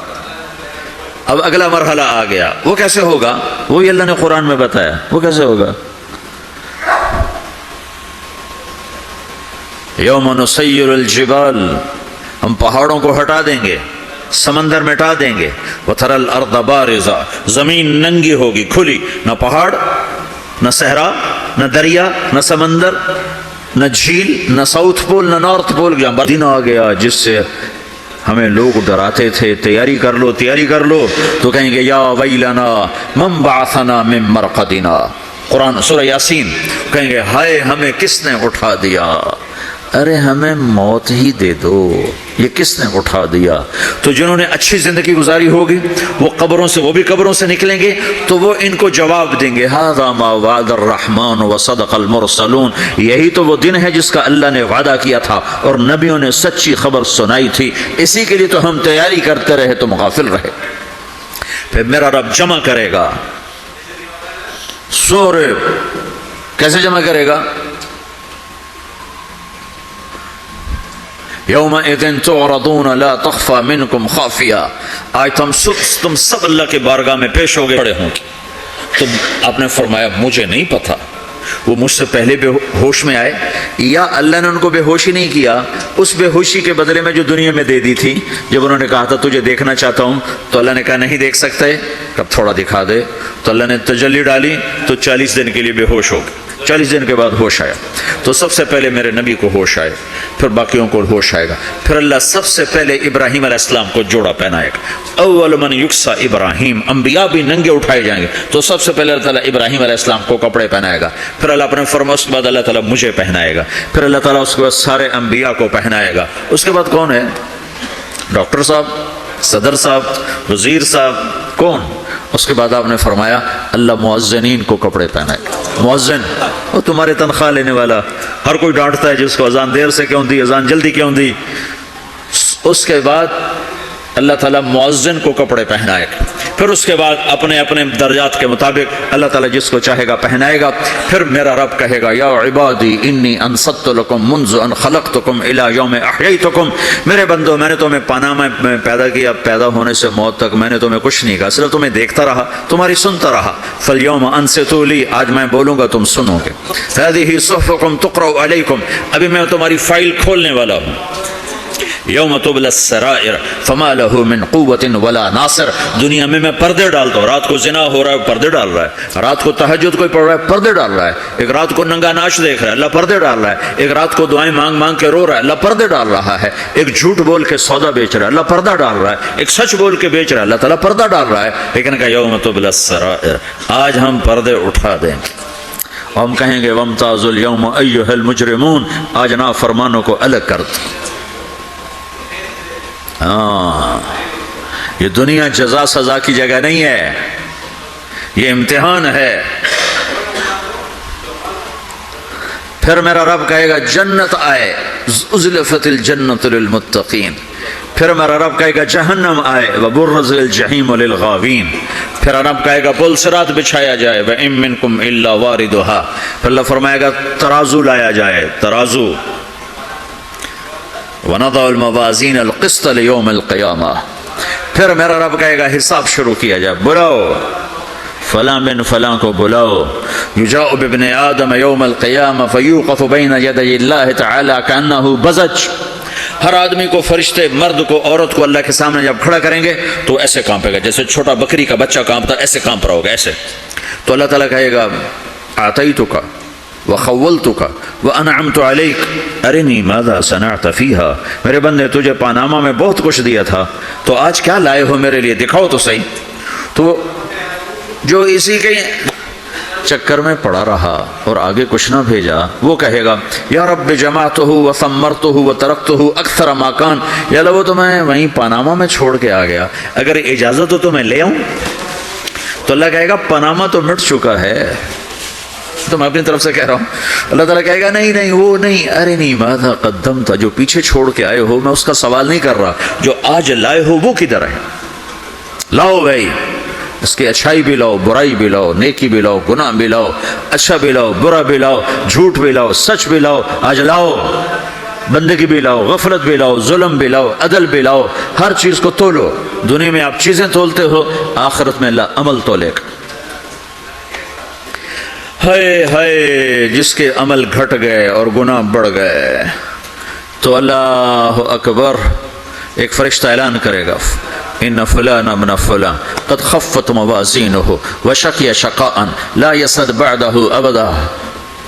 اب اگلا مرحلہ آ گیا، وہ کیسے ہوگا؟ وہی اللہ نے قرآن میں بتایا، وہ کیسے ہوگا؟ یوم نسیر الجبال، ہم پہاڑوں کو ہٹا دیں گے، سمندر مٹا دیں گے۔ وتری الارض بارزہ، زمین ننگی ہوگی، کھلی، نہ پہاڑ، نہ صحرا، نہ دریا، نہ سمندر، نہ جھیل، نہ ساؤتھ پول، نہ نارتھ پول۔ دن آ گیا جس سے ہمیں لوگ ڈراتے تھے تیاری کر لو تیاری کر لو، تو کہیں گے یا ویلنا من بعثنا من مرقدنا، قرآن سورہ یاسین، کہیں گے ہائے ہمیں کس نے اٹھا دیا، ارے ہمیں موت ہی دے دو، یہ کس نے اٹھا دیا۔ تو جنہوں نے اچھی زندگی گزاری ہوگی وہ قبروں سے، وہ بھی قبروں سے نکلیں گے تو وہ ان کو جواب دیں گے ھذا ما وعد الرحمن وصدق المرسلون، یہی تو وہ دن ہے جس کا اللہ نے وعدہ کیا تھا اور نبیوں نے سچی خبر سنائی تھی، اسی کے لیے تو ہم تیاری کرتے رہے تو غافل رہے۔ پھر میرا رب جمع کرے گا سورے، کیسے جمع کرے گا؟ یومئذ تعرضون لا تخفى منکم خافیہ، آج تم سب اللہ کے بارگاہ میں پیش ہو گئے پڑے ہوں گے۔ تو آپ نے فرمایا مجھے نہیں پتا، وہ مجھ سے پہلے بے ہوش میں آئے یا اللہ نے ان کو بے ہوشی نہیں کیا، اس بے ہوشی کے بدلے میں جو دنیا میں دے دی تھی، جب انہوں نے کہا تھا تجھے دیکھنا چاہتا ہوں تو اللہ نے کہا نہیں دیکھ سکتے، کب تھوڑا دکھا دے، تو اللہ نے تجلی ڈالی تو 40 دن کے لیے بے ہوش ہو گئے، 40 دن کے بعد ہوش آیا۔ تو سب سے پہلے میرے نبی کو ہوش آئے، پھر باقیوں کو ہوش آئے گا، پھر اللہ سب سے پہلے ابراہیم علیہ السلام کو جوڑا پہنائے گا، اول من یکسا ابراہیم، انبیاء بھی ننگے اٹھائے جائیں گے، تو سب سے پہلے اللہ تعالیٰ ابراہیم علیہ السلام کو کپڑے پہنائے گا، پھر اللہ اپنے فرما، اس کے بعد اللہ تعالیٰ مجھے پہنائے گا، پھر اللہ تعالیٰ اس کے بعد سارے انبیاء کو پہنائے گا۔ اس کے بعد کون ہے؟ ڈاکٹر صاحب، صدر صاحب، وزیر صاحب، کون؟ اس کے بعد آپ نے فرمایا اللہ مؤذنین کو کپڑے پہنائے گا۔ مؤذن وہ تمہارے تنخواہ لینے والا، ہر کوئی ڈانٹتا ہے جس کو اذان دیر سے کیوں دی، اذان جلدی کیوں دی۔ اس کے بعد اللہ تعالیٰ مؤذن کو کپڑے پہنائے گا، پھر اس کے بعد اپنے اپنے درجات کے مطابق اللہ تعالیٰ جس کو چاہے گا پہنائے گا۔ پھر میرا رب کہے گا یا عبادی انی انصت لکم منذ ان خلقتکم الی یوم احییتکم، میرے بندو میں نے تمہیں پاناما میں پیدا کیا، پیدا ہونے سے موت تک میں نے تمہیں کچھ نہیں کہا، صرف تمہیں دیکھتا رہا، تمہاری سنتا رہا، فالیوم انصتوا لی، آج میں بولوں گا تم سنو گے، ہذہ صحفکم تقرأ علیکم، ابھی میں تمہاری فائل کھولنے والا ہوں، یوم تبلی السرائر فما له من قوت ولا ناصر، دنیا میں پردے ڈالتا ہوں، رات کو زنا ہو رہا ہے پردے ڈال رہا ہے، رات کو تہجد کوئی پڑھ رہا ہے پردے ڈال رہا ہے، ایک رات کو ننگا ناچ دیکھ رہا ہے اللہ پردے ڈال رہا ہے، ایک رات کو دعائیں مانگ مانگ کے رو رہا ہے اللہ پردے ڈال رہا ہے، ایک جھوٹ بول کے سودا بیچ رہا ہے اللہ پردہ ڈال رہا ہے، ایک سچ بول کے بیچ رہا ہے اللہ تعالیٰ پردہ ڈال رہا ہے، لیکن کہ یوم تبلی السرائر، آج ہم پردے اٹھا دیں گے، ہم کہیں گے وامتازوا اليوم ایھا المجرمون، آج نافرمانوں کو الگ کر دو۔ ہاں، یہ دنیا جزا سزا کی جگہ نہیں ہے، یہ امتحان ہے۔ پھر میرا رب کہے گا جنت آئے، ازلفت الجنت للمتقین، پھر میرا رب کہے گا جہنم آئے، وبرزت الجحیم للغاوین، پھر رب کہے گا پل صراط بچھایا جائے، وَإِن مِّنكُمْ إِلَّا وَارِدُهَا، پھر اللہ فرمائے گا ترازو لایا جائے، ترازو، وَنَضَعُ الْمَوَازِينَ الْقِسْطَ لِيَوْمِ الْقِيَامَةِ، پھر میرا رب کہے گا حساب شروع کیا جائے، بلاؤ فلاں بن فلاں کو بلاؤ، یجاء بابن آدم یوم القیامہ فیوقف بین یدی اللہ تعالی کأنہ بزج، ہر آدمی کو، فرشتے، مرد کو، عورت کو اللہ کے سامنے جب کھڑا کریں گے تو ایسے کانپے گا جیسے چھوٹا بکری کا بچہ کانپتا، ایسے کانپ رہا ہوگا ایسے، تو اللہ تعالیٰ کہے گا اعطیتک وخولتک وانعمت علیک ارنی ماذا صنعت فیہا، میرے بندے تجھے پاناما میں بہت کچھ دیا تھا تو آج کیا لائے ہو میرے لیے، دکھاؤ تو صحیح۔ تو جو اسی کے چکر میں پڑا رہا اور آگے کچھ نہ بھیجا وہ کہے گا یا رب جمعتہ وثمرتہ وترکتہ اکثر ما کان، یا اللہ وہ تو میں وہیں پاناما میں چھوڑ کے آ گیا، اگر اجازت ہو تو میں لے آؤں، تو اللہ کہے گا پاناما تو مٹ چکا ہے، تو میں اپنی طرف سے کہہ رہا ہوں، اللہ تعالیٰ کہے گا نہیں نہیں وہ نہیں، ارے نہیں ماذا قدمت، جو پیچھے چھوڑ کے آئے ہو میں اس کا سوال نہیں کر رہا، جو آج لائے ہو وہ کدھر ہے، لاؤ بھائی، اس کی اچھائی بھی لاؤ، برائی بھی لاؤ، نیکی بھی لاؤ، گناہ بھی لاؤ، اچھا بھی لاؤ، برا بھی لاؤ، جھوٹ بھی لاؤ، سچ بھی لاؤ، آج لاؤ، بندگی بھی لاؤ، غفلت بھی لاؤ، ظلم بھی لاؤ، عدل بھی لاؤ، ہر چیز کو تولو، دنیا میں آپ چیزیں تولتے ہو، آخرت میں اللہ عمل تولے گا۔ ہائے ہائے جس کے عمل گھٹ گئے اور گناہ بڑھ گئے، تو اللہ اکبر، ایک فرشتہ اعلان کرے گا ان فلان من فلان قد خفت موازینہ وشقی شقاء لا یسد بعدہ ابدا،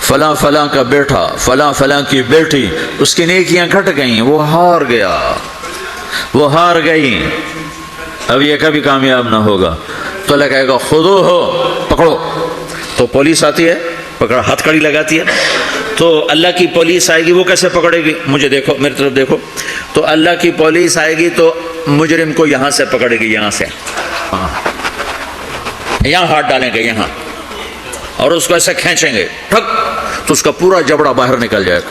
فلاں فلاں کا بیٹا، فلاں فلاں کی بیٹی، اس کی نیکیاں گھٹ گئیں، وہ ہار گیا، وہ ہار گئی، اب یہ کبھی کامیاب نہ ہوگا. تو اللہ کہے گا خودو ہو، پکڑو. تو پولیس آتی ہے، پکڑ ہتھ کڑی لگاتی ہے. تو اللہ کی پولیس آئے گی، وہ کیسے پکڑے گی؟ مجھے دیکھو، میری طرف دیکھو. تو اللہ کی پولیس آئے گی تو مجرم کو یہاں سے پکڑے گی، یہاں سے یہاں ہاتھ ڈالیں گے یہاں، اور اس کو ایسے کھینچیں گے ٹھک، تو اس کا پورا جبڑا باہر نکل جائے گا.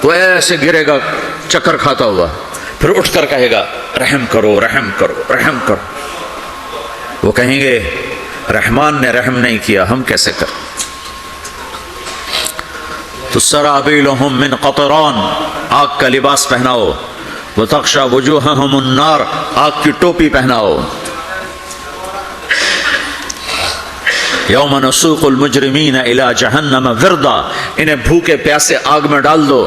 وہ ایسے گرے گا چکر کھاتا ہوا، پھر اٹھ کر کہے گا رحم کرو رحم کرو رحم کرو. وہ کہیں گے رحمان نے رحم نہیں کیا، ہم کیسے کریں؟ تو سرابیلہم من قطران، آگ کا لباس پہناؤ. وتغشی وجوہہم النار، آگ کی ٹوپی پہناؤ. یوم نسوق المجرمین الی جہنم وردا، انہیں بھوکے پیاسے آگ میں ڈال دو.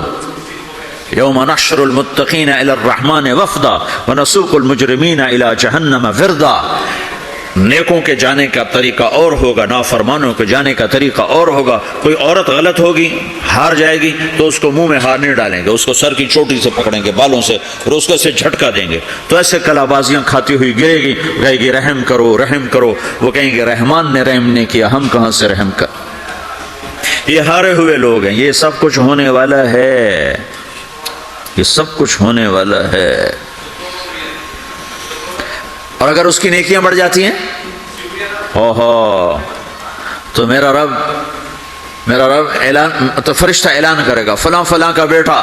یوم نحشر المتقین الی الرحمن وفدا ونسوق المجرمین الی جہنم وردا. نیکوں کے جانے کا طریقہ اور ہوگا، نافرمانوں کے جانے کا طریقہ اور ہوگا. کوئی عورت غلط ہوگی، ہار جائے گی، تو اس کو منہ میں ہار نہیں ڈالیں گے، اس کو سر کی چوٹی سے پکڑیں گے، بالوں سے، اور اس کو سے جھٹکا دیں گے. تو ایسے کلا بازیاں کھاتی ہوئی گرے گی، کہے گی رحم کرو رحم کرو. وہ کہیں گے رحمان نے رحم نہیں کیا، ہم کہاں سے رحم کر. یہ ہارے ہوئے لوگ ہیں. یہ سب کچھ ہونے والا ہے، یہ سب کچھ ہونے والا ہے. اور اگر اس کی نیکیاں بڑھ جاتی ہیں تو میرا رب اعلان، تو فرشتہ اعلان کرے گا فلاں فلاں کا بیٹا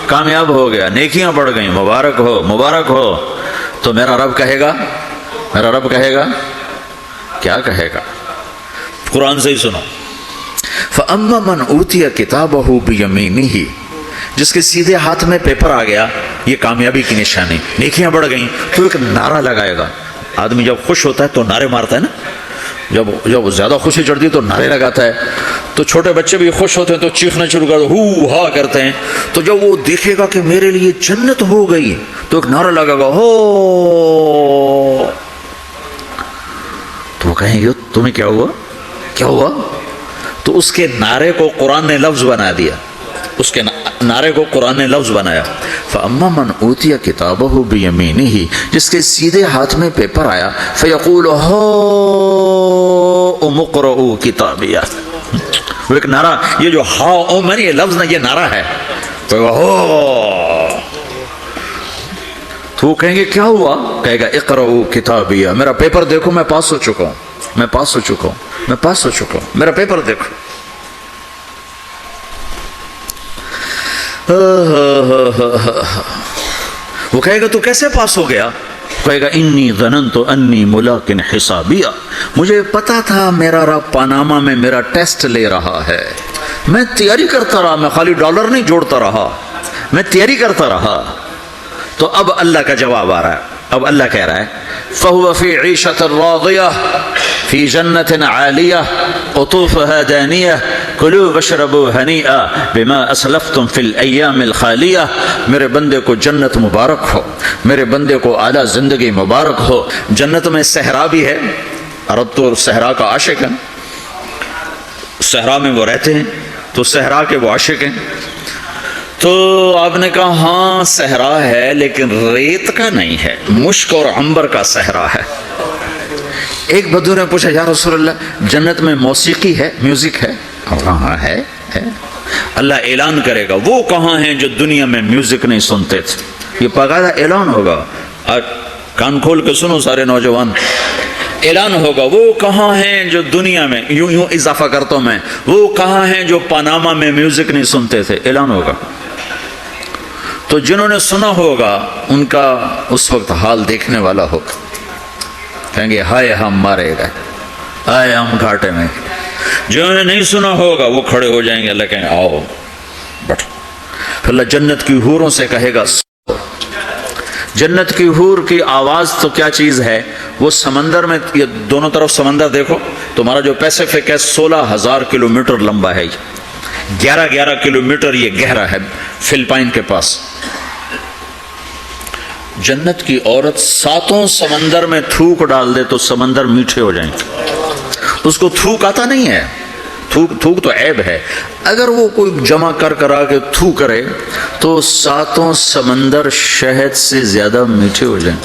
کامیاب ہو گیا، نیکیاں بڑھ گئیں، مبارک ہو مبارک ہو. تو میرا رب کہے گا کیا کہے گا؟ قرآن سے ہی سنو. فَأَمَّا مَنْ أُوتِيَ كِتَابَهُ بِيَمِينِهِ، جس کے سیدھے ہاتھ میں پیپر آ گیا، یہ کامیابی کی نشانی، نیکیاں بڑھ گئیں. تو ایک نعرہ لگائے گا. آدمی جب خوش ہوتا ہے تو نعرے مارتا ہے نا، جب زیادہ خوشی چڑھتی ہے تو نعرے لگاتا ہے. تو چھوٹے بچے بھی خوش ہوتے ہیں تو چیخنا شروع کر ہو ہا کرتے ہیں. تو جب وہ دیکھے گا کہ میرے لیے جنت ہو گئی تو ایک نعرہ لگے گا ہو. تو وہ کہیں گے تمہیں کیا ہوا؟ تو اس کے نعرے کو قرآن نے لفظ بنا دیا، اس کے نعرے کو قرآن نے لفظ بنایا. فَأَمَّا مَنْ أُوتِيَ كِتَابَهُ بِيَمِينِهِ، جس کے سیدھے ہاتھ میں پیپر آیا، فَيَقُولُ هَاؤْمُ اقْرَءُوا كِتَابِيَهْ. وہ ایک نعرہ، یہ جو ہاؤ میں یہ لفظ نہ، یہ نعرہ ہے. تو وہ کہیں گے کیا ہوا؟ کہے گا اقرؤوا کتابیہ، میرا پیپر دیکھو، میں پاس ہو چکا ہوں، میرا پیپر دیکھو. وہ کہے گا تو کیسے پاس ہو گیا؟ کہے گا انی ظننت انی ملاق حسابیہ، مجھے پتا تھا میرا رب پاناما میں میرا ٹیسٹ لے رہا ہے. میں تیاری کرتا رہا، میں خالی ڈالر نہیں جوڑتا رہا، میں تیاری کرتا رہا. تو اب اللہ کا جواب آ رہا ہے. اب اللہ کہہ رہا ہے فَهُوَ فِي عِيشَةٍ رَاضِيَةٍ فِي جَنَّةٍ عَالِيَةٍ قُطُوفُهَا دَانِيَةٌ كُلُوا وَاشْرَبُوا هَنِيئًا بِمَا أَسْلَفْتُمْ فِي الْأَيَّامِ الْخَالِيَةِ. میرے بندے کو جنت مبارک ہو، میرے بندے کو اعلیٰ زندگی مبارک ہو. جنت میں صحرا بھی ہے، عرب تو صحرا کا عاشق ہے، صحرا میں وہ رہتے ہیں تو صحرا کے وہ عاشق ہیں. تو آپ نے کہا ہاں صحرا ہے لیکن ریت کا نہیں ہے، مشک اور عنبر کا صحرا ہے. ایک بدو نے پوچھا یا رسول اللہ جنت میں موسیقی ہے، میوزک ہے؟ ہاں ہے. اللہ اعلان کرے گا وہ کہاں ہیں جو دنیا میں میوزک نہیں سنتے تھے. یہ باقاعدہ اعلان ہوگا، کان کھول کے سنو سارے نوجوان. اعلان ہوگا وہ کہاں ہیں جو دنیا میں، یوں اضافہ کرتا ہوں میں، وہ کہاں ہیں جو پاناما میں میوزک نہیں سنتے تھے. اعلان ہوگا. تو جنہوں نے سنا ہوگا ان کا اس وقت حال دیکھنے والا ہوگا. کہیں گے ہائے ہم مارے گئے، ہائے ہم گھاٹے میں. جنہوں نے نہیں سنا ہوگا وہ کھڑے ہو جائیں گے، اللہ کہیں گے آؤ بیٹھو. پھر اللہ جنت کی حوروں سے کہے گا. جنت کی حور کی آواز تو کیا چیز ہے، وہ سمندر میں، یہ دونوں طرف سمندر دیکھو، تمہارا جو پیسیفک ہے 16,000 کلومیٹر لمبا ہے، 11 کلومیٹر یہ گہرا ہے فلپائن کے پاس. جنت کی عورت 7 سمندر میں تھوک ڈال دے تو سمندر میٹھے ہو جائیں. اس کو تھوک آتا نہیں ہے، تھوک تو عیب ہے، اگر وہ کوئی جمع کرا کے تھو کرے تو ساتوں سمندر شہد سے زیادہ میٹھے ہو جائیں۔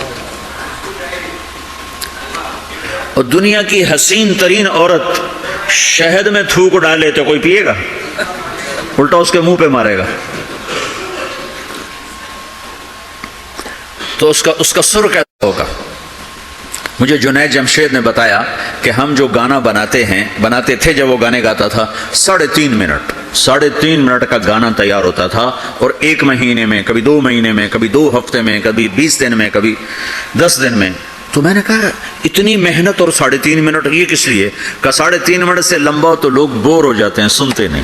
اور دنیا کی حسین ترین عورت شہد میں تھوک ڈالے تو کوئی پیے گا؟ الٹا اس کے منہ پہ مارے گا۔ تو اس کا سر کیسا ہوگا؟ مجھے جنید جمشید نے بتایا کہ ہم جو گانا بناتے تھے جب وہ گانے گاتا تھا، 3.5 منٹ کا گانا تیار ہوتا تھا، اور 1 مہینے میں، کبھی 2 مہینے میں، کبھی 2 ہفتے میں، کبھی 20 دن میں، کبھی 10 دن میں۔ تو میں نے کہا اتنی محنت اور 3.5 منٹ یہ کس لیے؟ کہ 3.5 منٹ سے لمبا ہو تو لوگ بور ہو جاتے ہیں، سنتے نہیں۔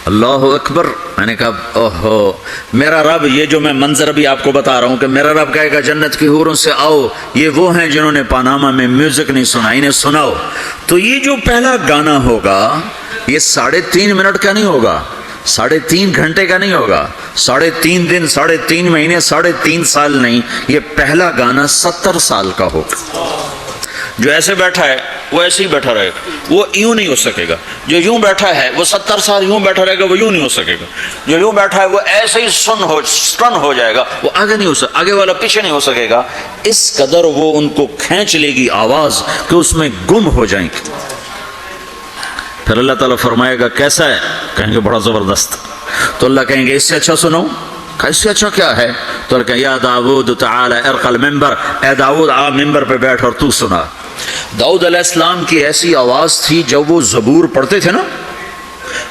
اللہ اکبر۔ میں نے کہا اوہو، میرا رب، یہ جو میں منظر ابھی آپ کو بتا رہا ہوں کہ میرا رب کہے گا جنت کی حوروں سے آؤ، یہ وہ ہیں جنہوں نے پاناما میں میوزک نہیں سنا، انہیں سناؤ۔ تو یہ جو پہلا گانا ہوگا یہ 3.5 منٹ کا نہیں ہوگا، 3.5 گھنٹے کا نہیں ہوگا، 3.5 دن، 3.5 مہینے، 3.5 سال نہیں، یہ پہلا گانا 70 سال کا ہوگا۔ جو ایسے بیٹھا ہے وہ ایسے ہی بیٹھا رہے گا، وہ یوں نہیں ہو سکے گا۔ جو یوں بیٹھا ہے وہ 70 سال یوں بیٹھا رہے گا، وہ یوں نہیں ہو سکے گا۔ جو یوں بیٹھا ہے وہ ایسے ہی سٹن ہو جائے گا، وہ آگے نہیں ہو سکے، آگے والا پیچھے نہیں ہو سکے گا۔ اس قدر وہ ان کو کھینچ لے گی آواز کہ اس میں گم ہو جائیں گے۔ پھر اللہ تعالیٰ فرمائے گا کیسا ہے؟ کہیں گے بڑا زبردست۔ تو اللہ کہیں گے اس سے اچھا سنو۔ اس سے اچھا کیا ہے؟ تو اللہ کہیں یا داؤد تعالی ارقى المنبر، اے داؤد آ ممبر پہ بیٹھ اور تو سنا۔ داؤد علیہ السلام کی ایسی آواز تھی جب وہ زبور پڑھتے تھے نا،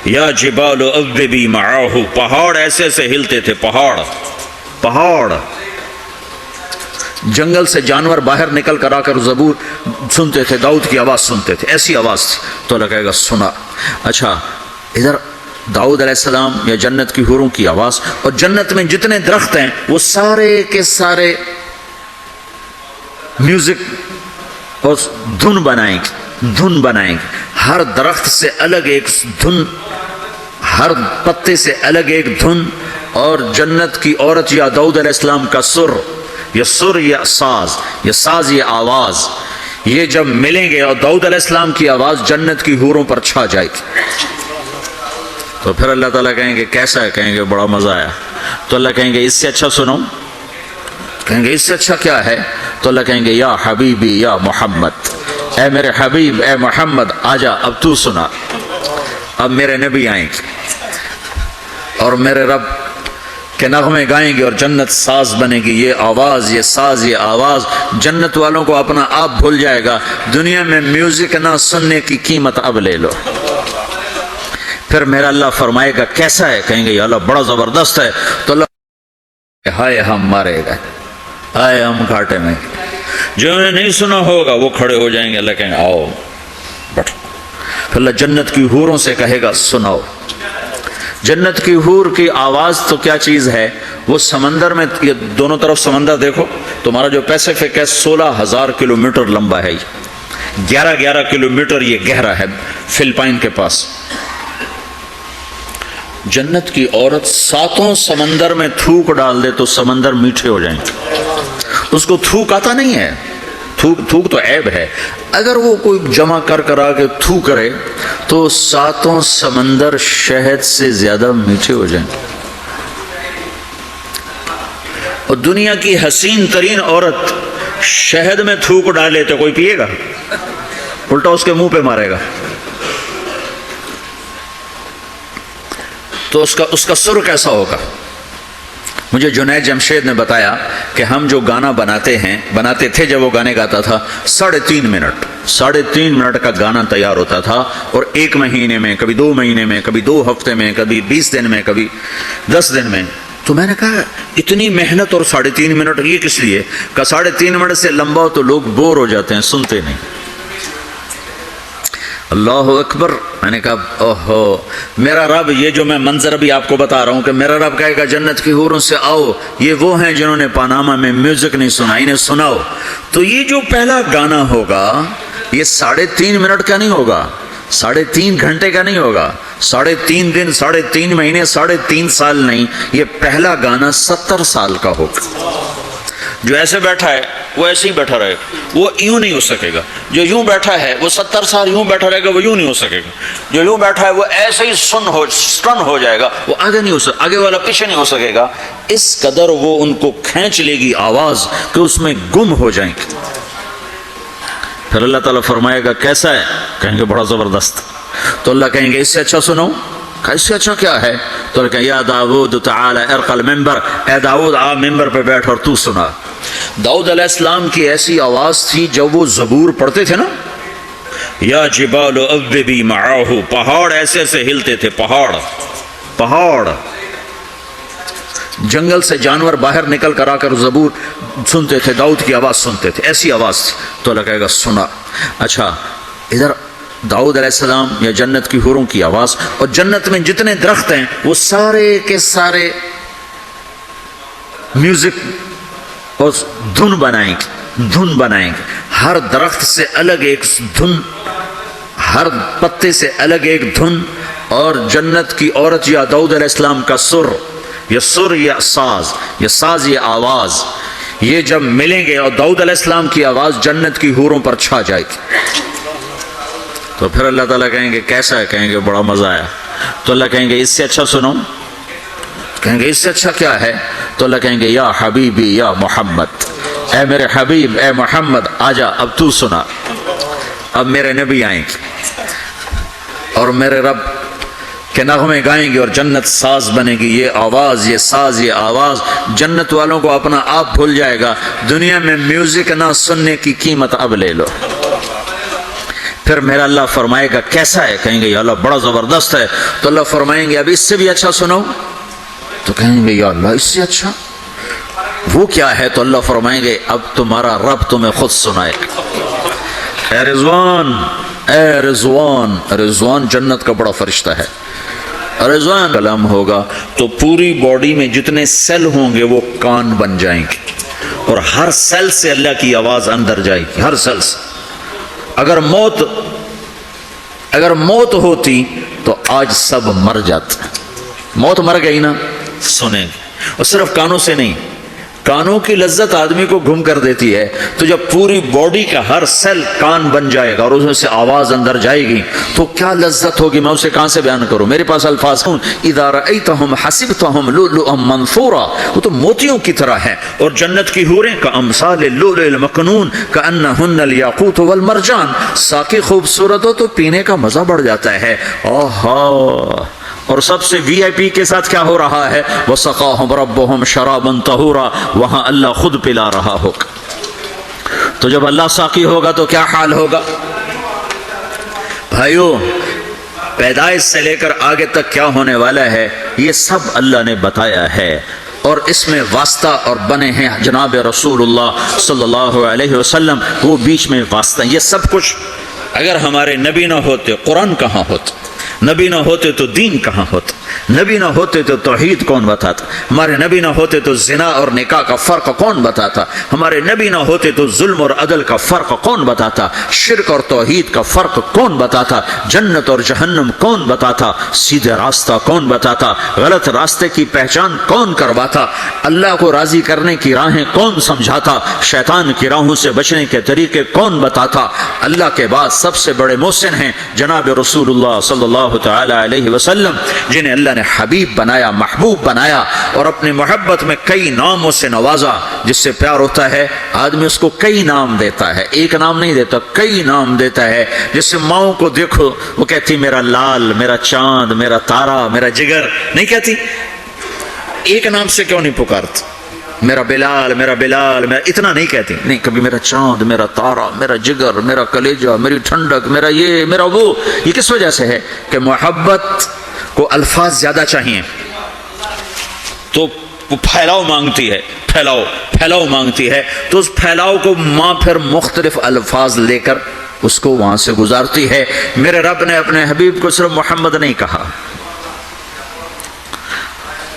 یا جبال اوبی معاہ، پہاڑ ایسے ایسے ہلتے تھے، پہاڑ جنگل سے جانور باہر نکل کر آ کر زبور سنتے تھے، داؤد کی آواز سنتے تھے، ایسی آواز تھی۔ تو اللہ کہے گا سنا۔ اچھا ادھر داؤد علیہ السلام یا جنت کی حوروں کی آواز، اور جنت میں جتنے درخت ہیں وہ سارے کے سارے میوزک اور دھن بنائیں گے، ہر درخت سے الگ ایک دھن، ہر پتے سے الگ ایک دھن، اور جنت کی عورت یا داؤد علیہ السلام کا سر یا ساز یہ آواز، یہ جب ملیں گے اور داؤد علیہ السلام کی آواز جنت کی حوروں پر چھا جائے گی۔ تو پھر اللہ تعالیٰ کہیں گے کیسا ہے؟ کہیں گے بڑا مزہ آیا۔ تو اللہ کہیں گے اس سے اچھا سنو۔ کہیں گے اس سے اچھا کیا ہے؟ تو اللہ کہیں گے یا حبیبی یا محمد، اے میرے حبیب، اے محمد آجا، اب تو سنا۔ اب میرے نبی آئیں گے اور میرے رب کے نغمے گائیں گے، اور جنت ساز بنے گی۔ یہ آواز، یہ ساز، یہ آواز جنت والوں کو اپنا آپ بھول جائے گا۔ دنیا میں میوزک نہ سننے کی قیمت اب لے لو۔ پھر میرا اللہ فرمائے گا کیسا ہے؟ کہیں گے یا اللہ بڑا زبردست ہے۔ تو اللہ ہائے ہم مارے گا، ہائے ہم گھاٹے میں۔ جو انہیں نہیں سنا ہوگا وہ کھڑے ہو جائیں گے، اللہ کہیں گے آؤ بیٹھو۔ پھر اللہ جنت کی حوروں سے کہے گا سناؤ۔ جنت کی حور کی آواز تو کیا چیز ہے، وہ سمندر میں، یہ دونوں طرف سمندر دیکھو، تمہارا جو پیسفک ہے 16,000 کلومیٹر لمبا ہے، 11 کلومیٹر یہ گہرا ہے فلپائن کے پاس۔ جنت کی عورت 7 سمندر میں تھوک ڈال دے تو سمندر میٹھے ہو جائیں گے۔ اس کو تھوک آتا نہیں ہے، تھوک تو عیب ہے، اگر وہ کوئی جمع کرا کے تھو کرے تو 7 سمندر شہد سے زیادہ میٹھے ہو جائیں گے۔ اور دنیا کی حسین ترین عورت شہد میں تھوک ڈالے تو کوئی پیے گا؟ الٹا اس کے منہ پہ مارے گا۔ تو اس کا سر کیسا ہوگا؟ مجھے جنید جمشید نے بتایا کہ ہم جو گانا بناتے تھے جب وہ گانے گاتا تھا، 3.5 منٹ کا گانا تیار ہوتا تھا، اور 1 مہینے میں، کبھی 2 مہینے میں، کبھی 2 ہفتے میں، کبھی 20 دن میں، کبھی 10 دن میں۔ تو میں نے کہا اتنی محنت اور 3.5 منٹ یہ کس لیے؟ کہ 3.5 منٹ سے لمبا ہو تو لوگ بور ہو جاتے ہیں، سنتے نہیں۔ اللہ اکبر۔ میں نے کہا اوہو، میرا رب، یہ جو میں منظر ابھی آپ کو بتا رہا ہوں کہ میرا رب کہے گا جنت کی حوروں سے آؤ، یہ وہ ہیں جنہوں نے پاناما میں میوزک نہیں سنا، انہیں سناؤ۔ تو یہ جو پہلا گانا ہوگا یہ 3.5 منٹ کا نہیں ہوگا، 3.5 گھنٹے کا نہیں ہوگا، 3.5 دن، 3.5 مہینے، 3.5 سال نہیں، یہ پہلا گانا 70 سال کا ہوگا۔ جو ایسے بیٹھا ہے وہ ایسے ہی بیٹھا رہے گا، وہ یوں نہیں ہو سکے گا. جو یوں بیٹھا ہے وہ 70 سال یوں بیٹھا رہے گا، وہ یوں نہیں ہو سکے گا. جو یوں بیٹھا ہے وہ ایسے ہی سٹن ہو جائے گا، وہ آگے نہیں ہو سکے، آگے والا پیچھے نہیں ہو سکے گا. اس قدر وہ ان کو کھینچ لے گی آواز کہ اس میں گم ہو جائیں گے. پھر اللہ تعالیٰ فرمائے گا کیسا ہے؟ کہیں گے بڑا زبردست. تو اللہ کہیں گے اس سے اچھا سنو. اس سے اچھا کیا ہے؟ تو کہ یا داؤد تعالی ارقى المنبر، اے داؤد آپ ممبر پہ بیٹھ اور تو سنا. داؤد علیہ السلام کی ایسی آواز تھی جب وہ زبور پڑھتے تھے نا، یا جبال اوبی معاہ، پہاڑ ایسے ایسے ہلتے تھے، پہاڑ جنگل سے جانور باہر نکل کر آ کر زبور سنتے تھے، داؤد کی آواز سنتے تھے، ایسی آواز تھی. تو اللہ کہے گا سنا. اچھا ادھر داؤد علیہ السلام یا جنت کی حوروں کی آواز، اور جنت میں جتنے درخت ہیں وہ سارے کے سارے میوزک اور دھن بنائیں گے. ہر درخت سے الگ ایک دھن، ہر پتے سے الگ ایک دھن. اور جنت کی عورت یا داؤد علیہ السلام کا سر یا ساز یا آواز، یہ جب ملیں گے اور داؤد علیہ السلام کی آواز جنت کی حوروں پر چھا جائے گی. تو پھر اللہ تعالیٰ کہیں گے کیسا ہے؟ کہیں گے بڑا مزہ آیا. تو اللہ کہیں گے اس سے اچھا سنو. کہیں گے اس سے اچھا کیا ہے؟ تو اللہ کہیں گے یا حبیبی یا محمد، اے میرے حبیب اے محمد آجا اب تو سنا. اب میرے نبی آئیں گے اور میرے رب کے نغمے گائیں گے اور جنت ساز بنے گی. یہ آواز، یہ ساز، یہ آواز جنت والوں کو اپنا آپ بھول جائے گا. دنیا میں میوزک نہ سننے کی قیمت اب لے لو. پھر میرا اللہ فرمائے گا کیسا ہے؟ کہیں گے یا اللہ بڑا زبردست ہے. تو اللہ فرمائیں گے اب اس سے بھی اچھا سنو. تو کہیں گے یا اللہ اس سے اچھا وہ کیا ہے؟ تو اللہ فرمائیں گے اب تمہارا رب تمہیں خود سنائے گا. اے رضوان، رضوان جنت کا بڑا فرشتہ ہے. رضوان کلام ہوگا تو پوری باڈی میں جتنے سیل ہوں گے وہ کان بن جائیں گے، اور ہر سیل سے اللہ کی آواز اندر جائے گی، ہر سیل سے. اگر موت ہوتی تو آج سب مر جاتے. موت مر گئی نا، سنیں گے. اور صرف کانوں سے نہیں، کانوں کی لذت آدمی کو گم کر دیتی ہے. تو جب پوری باڈی کا ہر سیل کان بن جائے گا اور اس میں سے آواز اندر جائے گی تو کیا لذت ہوگی، میں اسے کہاں سے بیان کروں. میرے پاس الفاظ ہوں. اذا رأیتہم حسبتہم لؤلؤا منثورا، وہ تو موتیوں کی طرح ہیں. اور جنت کی حوریں کامثال اللؤلؤ المکنون کأنہن الیاقوت والمرجان. ساقی خوبصورت ہو تو پینے کا مزہ بڑھ جاتا ہے. آہا. اور سب سے وی آئی پی کے ساتھ کیا ہو رہا ہے؟ وَسَقَاهُمْ رَبُّهُمْ شَرَابًا طَهُورًا، وہاں اللہ خود پلا رہا ہوگا. تو جب اللہ ساقی ہوگا تو کیا حال ہوگا؟ بھائیو، پیدائش سے لے کر آگے تک کیا ہونے والا ہے یہ سب اللہ نے بتایا ہے. اور اس میں واسطہ اور بنے ہیں جناب رسول اللہ صلی اللہ علیہ وسلم، وہ بیچ میں واسطہ. یہ سب کچھ اگر ہمارے نبی نہ ہوتے قرآن کہاں ہوتا؟ نبی نہ ہوتے تو دین کہاں ہوتا؟ نبی نہ ہوتے تو توحید کون بتاتا؟ ہمارے نبی نہ ہوتے تو زنا اور نکاح کا فرق کون بتاتا؟ ہمارے نبی نہ ہوتے تو ظلم اور عدل کا فرق کون بتاتا؟ شرک اور توحید کا فرق کون بتاتا؟ جنت اور جہنم کون بتاتا؟ سیدھے راستہ کون بتاتا؟ غلط راستے کی پہچان کون کرواتا؟ اللہ کو راضی کرنے کی راہیں کون سمجھاتا؟ شیطان کی راہوں سے بچنے کے طریقے کون بتاتا؟ اللہ کے بعد سب سے بڑے محسن ہیں جناب رسول اللہ صلی اللہ تعالی علیہ وسلم، جنہیں اللہ نے حبیب بنایا، محبوب بنایا، اور اپنی محبت میں کئی ناموں سے نوازا. جس سے پیار ہوتا ہے آدمی اس کو کئی نام دیتا ہے، ایک نام نہیں دیتا، کئی نام دیتا ہے. جس سے ماؤں کو دیکھو وہ کہتی میرا لال، میرا چاند، میرا تارا، میرا جگر، نہیں کہتی؟ ایک نام سے کیوں نہیں پکارتی؟ میرا بلال، میرا بلال، میرا اتنا نہیں کہتی. نہیں، کبھی میرا چاند، میرا تارا، میرا جگر، میرا کلیجہ، میری ٹھنڈک، میرا یہ، میرا وہ. یہ کس وجہ سے ہے؟ کہ محبت کو الفاظ زیادہ چاہیے تو پھیلاؤ مانگتی ہے، پھیلاؤ مانگتی ہے. تو اس پھیلاؤ کو ماں پھر مختلف الفاظ لے کر اس کو وہاں سے گزارتی ہے. میرے رب نے اپنے حبیب کو صرف محمد نہیں کہا،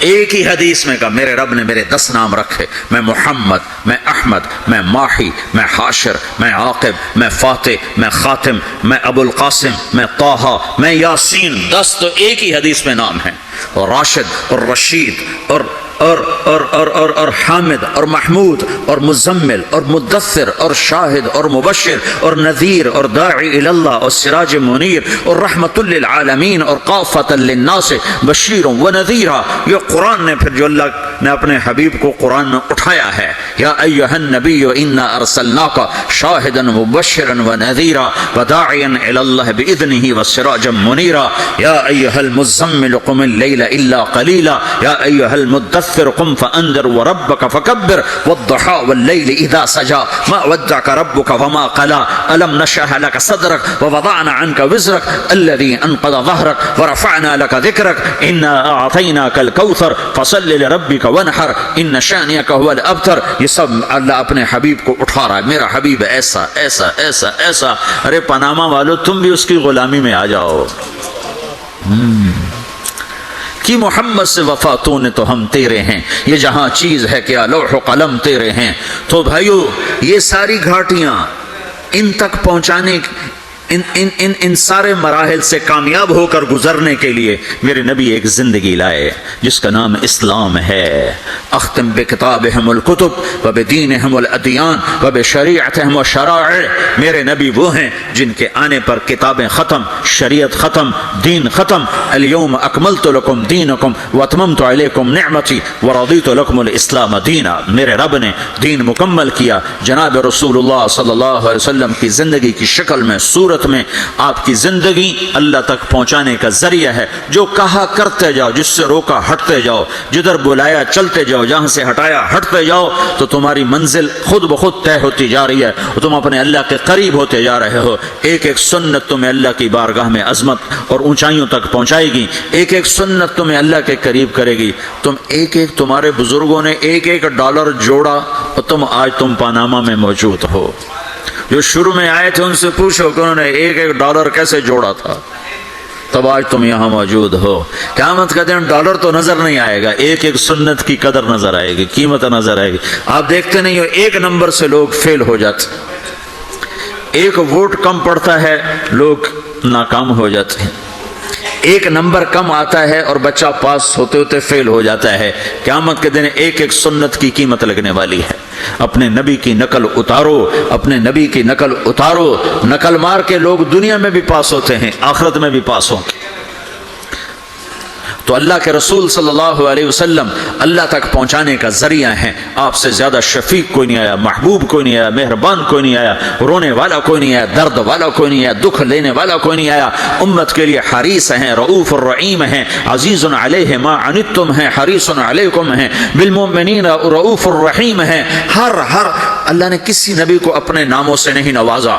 ایک ہی حدیث میں کہا. میرے رب نے میرے 10 نام رکھے، میں محمد، میں احمد، میں ماحی، میں حاشر، میں عاقب، میں فاتح، میں خاتم، میں ابو القاسم، میں طٰہٰ، میں یاسین. 10 تو ایک ہی حدیث میں نام ہیں. اور راشد اور رشید اور اور حامد اور محمود اور مزمل اور مدثر اور شاہد اور مبشر اور نذیر اور داعی الی اللہ اور سراج منیر اور رحمت للعالمین اور قافۃ للناس بشیر و نذیرا. یہ قرآن نے پھر جو اللہ نے اپنے حبیب کو قرآن میں اٹھایا ہے، یا ایھا النبی انا ارسلناک شاہدا مبشرا ونذیرا وداعیا الی اللہ باذنہ وسراجا منیرا. یا ایھا المزمل قم اللیل الا قلیلا یا ایھا المدثر قم فانذر وربک فکبر والضحى واللیل اذا سجى ما ودعك ربك وما قلى الم نشرح لك صدرك ووضعنا عنك وزرك الذي انقض ظهرك ورفعنا لك ذكرك انا اعطيناك الكوثر فصل لربك وانحر ان شانئك هو الابتر. یہ سب اللہ اپنے حبیب کو اٹھا رہا ہے. میرا حبیب ایسا ایسا ایسا ایسا. ارے پاناما والو تم بھی اس کی غلامی میں آ جاؤ. کہ محمد سے وفا تو نے تو ہم تیرے ہیں، یہ جہاں چیز ہے کیا لوح و قلم تیرے ہیں. تو بھائیو یہ ساری گھاٹیاں ان تک پہنچانے ان سارے مراحل سے کامیاب ہو کر گزرنے کے لیے میرے نبی ایک زندگی لائے جس کا نام اسلام ہے. اختم بکتابہم الکتب و بدینہم الادیان و بشریعتہم الشرائع. میرے نبی وہ ہیں جن کے آنے پر کتابیں ختم، شریعت ختم، دین ختم. الیوم اکملت لکم دینکم واتممت علیکم نعمتی ورضیت لکم الاسلام دینا. میرے رب نے دین مکمل کیا. جناب رسول اللہ صلی اللہ علیہ وسلم کی زندگی کی شکل میں، صورت میں آپ کی زندگی اللہ تک پہنچانے کا ذریعہ ہے. جو کہا کرتے جاؤ، جس سے روکا ہٹتے جاؤ، جدھر بلایا چلتے جاؤ، جہاں سے ہٹایا ہٹتے جاؤ، تو تمہاری منزل خود بخود طے ہوتی جا رہی ہے. تم اپنے اللہ کے قریب ہوتے جا رہے ہو. ایک ایک سنت تمہیں اللہ کی بارگاہ میں عظمت اور اونچائیوں تک پہنچائے گی. ایک ایک سنت تمہیں اللہ کے قریب کرے گی. تمہارے بزرگوں نے ایک ایک ڈالر جوڑا اور آج تم پاناما میں موجود ہو. جو شروع میں آئے تھے ان سے پوچھو کہ انہوں نے ایک ایک ڈالر کیسے جوڑا تھا، تب آج تم یہاں موجود ہو. قیامت کا دن ڈالر تو نظر نہیں آئے گا، ایک ایک سنت کی قدر نظر آئے گی، قیمت نظر آئے گی. آپ دیکھتے نہیں ہو ایک نمبر سے لوگ فیل ہو جاتے، ایک ووٹ کم پڑتا ہے لوگ ناکام ہو جاتے ہیں، ایک نمبر کم آتا ہے اور بچہ پاس ہوتے ہوتے فیل ہو جاتا ہے. قیامت کے دن ایک ایک سنت کی قیمت لگنے والی ہے. اپنے نبی کی نقل اتارو، اپنے نبی کی نقل اتارو. نقل مار کے لوگ دنیا میں بھی پاس ہوتے ہیں، آخرت میں بھی پاس ہوں گے. تو اللہ کے رسول صلی اللہ علیہ وسلم اللہ تک پہنچانے کا ذریعہ ہیں. آپ سے زیادہ شفیق کوئی نہیں آیا، محبوب کوئی نہیں آیا، مہربان کوئی نہیں آیا، رونے والا کوئی نہیں آیا، درد والا کوئی نہیں آیا، دکھ لینے والا کوئی نہیں آیا. امت کے لیے حریص ہیں، رؤوف الرحیم ہیں، عزیز علیہ ما عنتم ہیں، حریص علیکم ہیں، بالمؤمنین رؤوف الرحیم ہیں. ہر اللہ نے کسی نبی کو اپنے ناموں سے نہیں نوازا.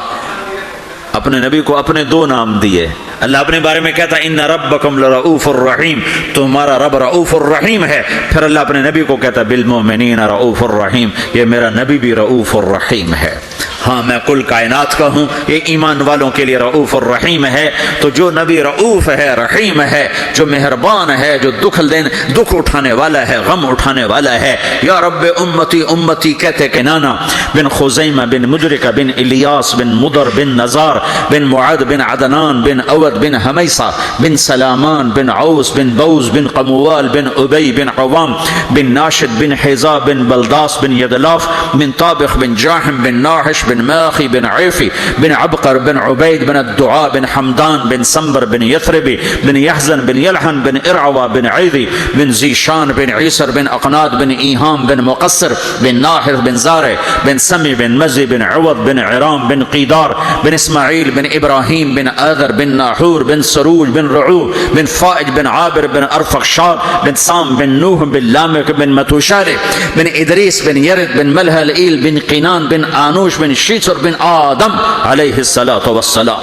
اپنے نبی کو اپنے دو نام دیے. اللہ اپنے بارے میں کہتا ان ربکم لرؤوف الرحیم، تمہارا رب رؤوف الرحیم ہے. پھر اللہ اپنے نبی کو کہتا بالمؤمنین رؤوف الرحیم، یہ میرا نبی بھی رؤوف الرحیم ہے. ہاں میں کل کائنات کا ہوں، یہ ایمان والوں کے لیے رؤوف الرحیم ہے. تو جو نبی رؤوف ہے، رحیم ہے، جو مہربان ہے، جو دکھ اٹھانے والا ہے، غم اٹھانے والا ہے. یا رب امتی امتی کہتے کنانا بن خزیمہ بن مدرکہ بن الیاس بن مدر بن نزار بن معد بن عدنان بن اود بن حمیصہ بن سلامان بن عوس بن بوز بن قموال بن ابی بن عوام بن ناشد بن حیزا بن بلداس بن یدلاف بن طابخ بن جاحم بن ناحش بن ماخی بن عیفی بن عبقر بن عبید بن الدعاء بن حمدان بن سمبر بن یثربی بن یحزن بن یلحن بن ارعوا بن عیدی بن زیشان بن عیسر بن اقناد بن ایہام بن مقصر بن ناحر بن زارع بن سمی بن مزی بن عوض بن عرام بن قیدار بن اسماعیل بن ابراہیم بن آذر بن ناحور بن سروج بن رعو بن فائج بن عابر بن ارفخشاد بن سام بن نوح بن لامک بن متوشالح بن ادریس بن یرد بن ملہلئیل بن قینان بن آنوش بن شیسر بن آدم علیہ الصلاۃ والسلام.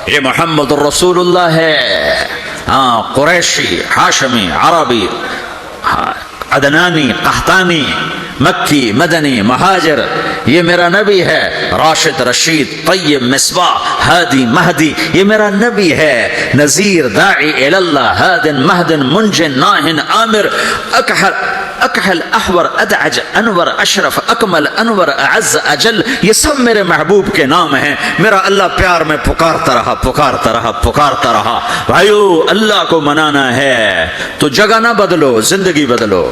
یہ محمد الرسول اللہ ہے. قریشی، ہاشمی، عربی، عدنانی، قحطانی، مکی، مدنی، مہاجر، یہ میرا نبی ہے. راشد، رشید، طیب، مصباح، ہادی، مہدی، یہ میرا نبی ہے. نذیر، داعی الی اللہ، ہادن، مہدن، منجن، ناہن، عامر، اکحل احور ادعج انور اشرف اکمل انور اعز اجل، یہ سب میرے محبوب کے نام ہیں۔ میرا اللہ پیار میں پکارتا رہا پکارتا رہا پکارتا رہا۔ بھائیو اللہ کو منانا ہے تو جگہ نہ بدلو، زندگی بدلو،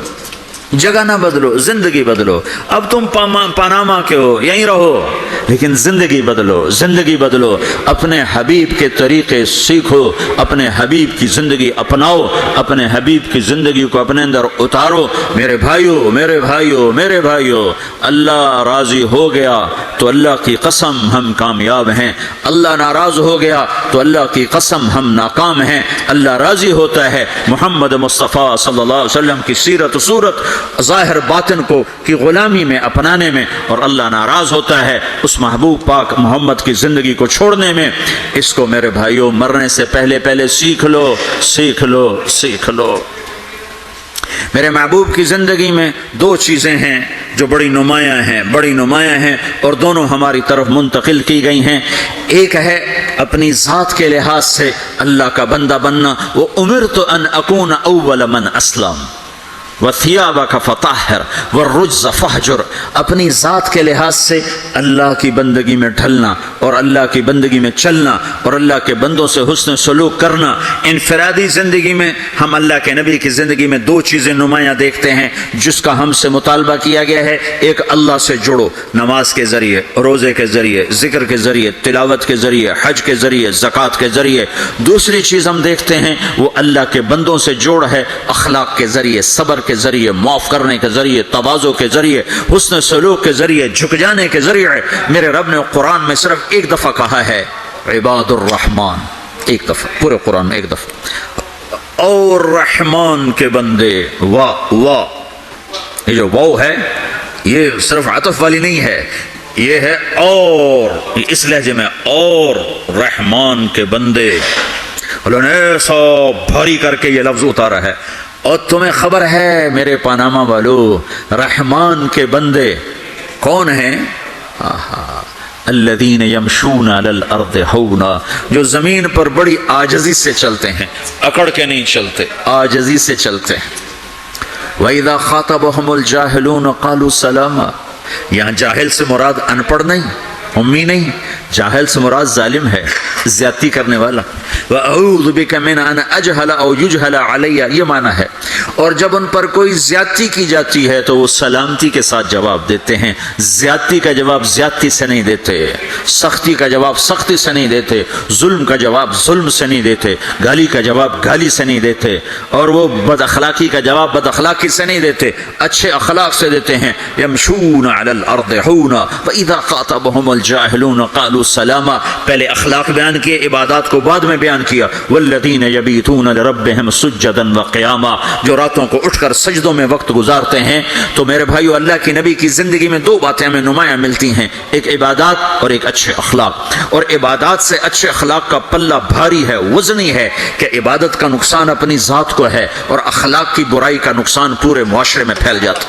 جگہ نہ بدلو، زندگی بدلو۔ اب تم پاناما کے ہو، یہیں رہو، لیکن زندگی بدلو، زندگی بدلو، اپنے حبیب کے طریقے سیکھو، اپنے حبیب کی زندگی اپناؤ، اپنے حبیب کی زندگی کو اپنے اندر اتارو۔ میرے بھائیو میرے بھائیو میرے بھائیو، اللہ راضی ہو گیا تو اللہ کی قسم ہم کامیاب ہیں، اللہ ناراض ہو گیا تو اللہ کی قسم ہم ناکام ہیں۔ اللہ راضی ہوتا ہے محمد مصطفیٰ صلی اللہ علیہ وسلم کی سیرت و صورت ظاہر باطن کو کی غلامی میں اپنانے میں، اور اللہ ناراض ہوتا ہے اس محبوب پاک محمد کی زندگی کو چھوڑنے میں۔ اس کو میرے بھائیوں مرنے سے پہلے پہلے سیکھ لو، سیکھ لو، سیکھ لو۔ میرے محبوب کی زندگی میں دو چیزیں ہیں جو بڑی نمایاں ہیں، بڑی نمایاں ہیں، اور دونوں ہماری طرف منتقل کی گئی ہیں۔ ایک ہے اپنی ذات کے لحاظ سے اللہ کا بندہ بننا، وہ امرت ان اکون اول من اسلم وَثِيَابَكَ فَطَهِّرْ وَالرُّجْزَ فَاهْجُرْ، اپنی ذات کے لحاظ سے اللہ کی بندگی میں ڈھلنا اور اللہ کی بندگی میں چلنا اور اللہ کے بندوں سے حسن سلوک کرنا۔ انفرادی زندگی میں ہم اللہ کے نبی کی زندگی میں دو چیزیں نمایاں دیکھتے ہیں جس کا ہم سے مطالبہ کیا گیا ہے۔ ایک اللہ سے جڑو، نماز کے ذریعے، روزے کے ذریعے، ذکر کے ذریعے، تلاوت کے ذریعے، حج کے ذریعے، زکوٰۃ کے ذریعے۔ دوسری چیز ہم دیکھتے ہیں وہ اللہ کے بندوں سے جوڑ ہے، اخلاق کے ذریعے، صبر کے ذریعے، معاف کرنے کے ذریعے، تواضع کے ذریعے، حسن سلوک کے ذریعے، جھک جانے کے ذریعے۔ میرے رب نے قرآن میں صرف ایک دفعہ کہا ہے عباد الرحمن، ایک دفعہ پورے قرآن میں ایک دفعہ، اور رحمان کے بندے، واہ واہ، یہ جو واو ہے یہ صرف عطف والی نہیں ہے، یہ ہے اور، اس لہجے میں، اور رحمان کے بندے۔ اللہ نے ایسا بھاری کر کے یہ لفظ اتارا ہے۔ اور تمہیں خبر ہے میرے پاناما والو، رحمان کے بندے کون ہیں؟ الذین یمشون علی الارض ہونا، جو زمین پر بڑی عاجزی سے چلتے ہیں، اکڑ کے نہیں چلتے، عاجزی سے چلتے ہیں۔ وَإِذَا خَاطَبَهُمُ الْجَاهِلُونَ قَالُوا سَلَامًا، یہاں جاہل سے مراد ان پڑھ نہیں، امی نہیں، جاہل سے مراد ظالم ہے، زیادتی کرنے والا۔ وَأَعُوذُ بِكَ مِنْ أَنْ أَجْهَلَ أَوْ يُجْهَلَ عَلَيَّ، یہ معنی ہے۔ اور جب ان پر کوئی زیادتی کی جاتی ہے تو وہ سلامتی کے ساتھ جواب دیتے ہیں، زیادتی کا جواب زیادتی سے نہیں دیتے، سختی کا جواب سختی سے نہیں دیتے، ظلم کا جواب ظلم سے نہیں دیتے، گالی کا جواب گالی سے نہیں دیتے، اور وہ بد اخلاقی کا جواب بد اخلاقی سے نہیں دیتے، اچھے اخلاق سے دیتے ہیں۔ یمشون علی الارض ہونا وَإِذَا خَاطَبَهُمُ الْجَاهِلُونَ قَالُوا سَلَامًا، پہلے اخلاق بیان کیے، عبادات کو بعد میں بیان کیا۔ وَالَّذِينَ يَبِيتُونَ لِرَبِّهِمْ سُجَّدًا وَقِيَامًا، جو راتوں کو اٹھ کر سجدوں میں وقت گزارتے ہیں۔ تو میرے بھائیو، اللہ کی نبی کی زندگی میں دو باتیں ہمیں نمایاں ملتی ہیں، ایک عبادات اور ایک اچھے اخلاق۔ اور عبادات سے اچھے اخلاق کا پلہ بھاری ہے، وزنی ہے، کہ عبادت کا نقصان اپنی ذات کو ہے اور اخلاق کی برائی کا نقصان پورے معاشرے میں پھیل جاتا۔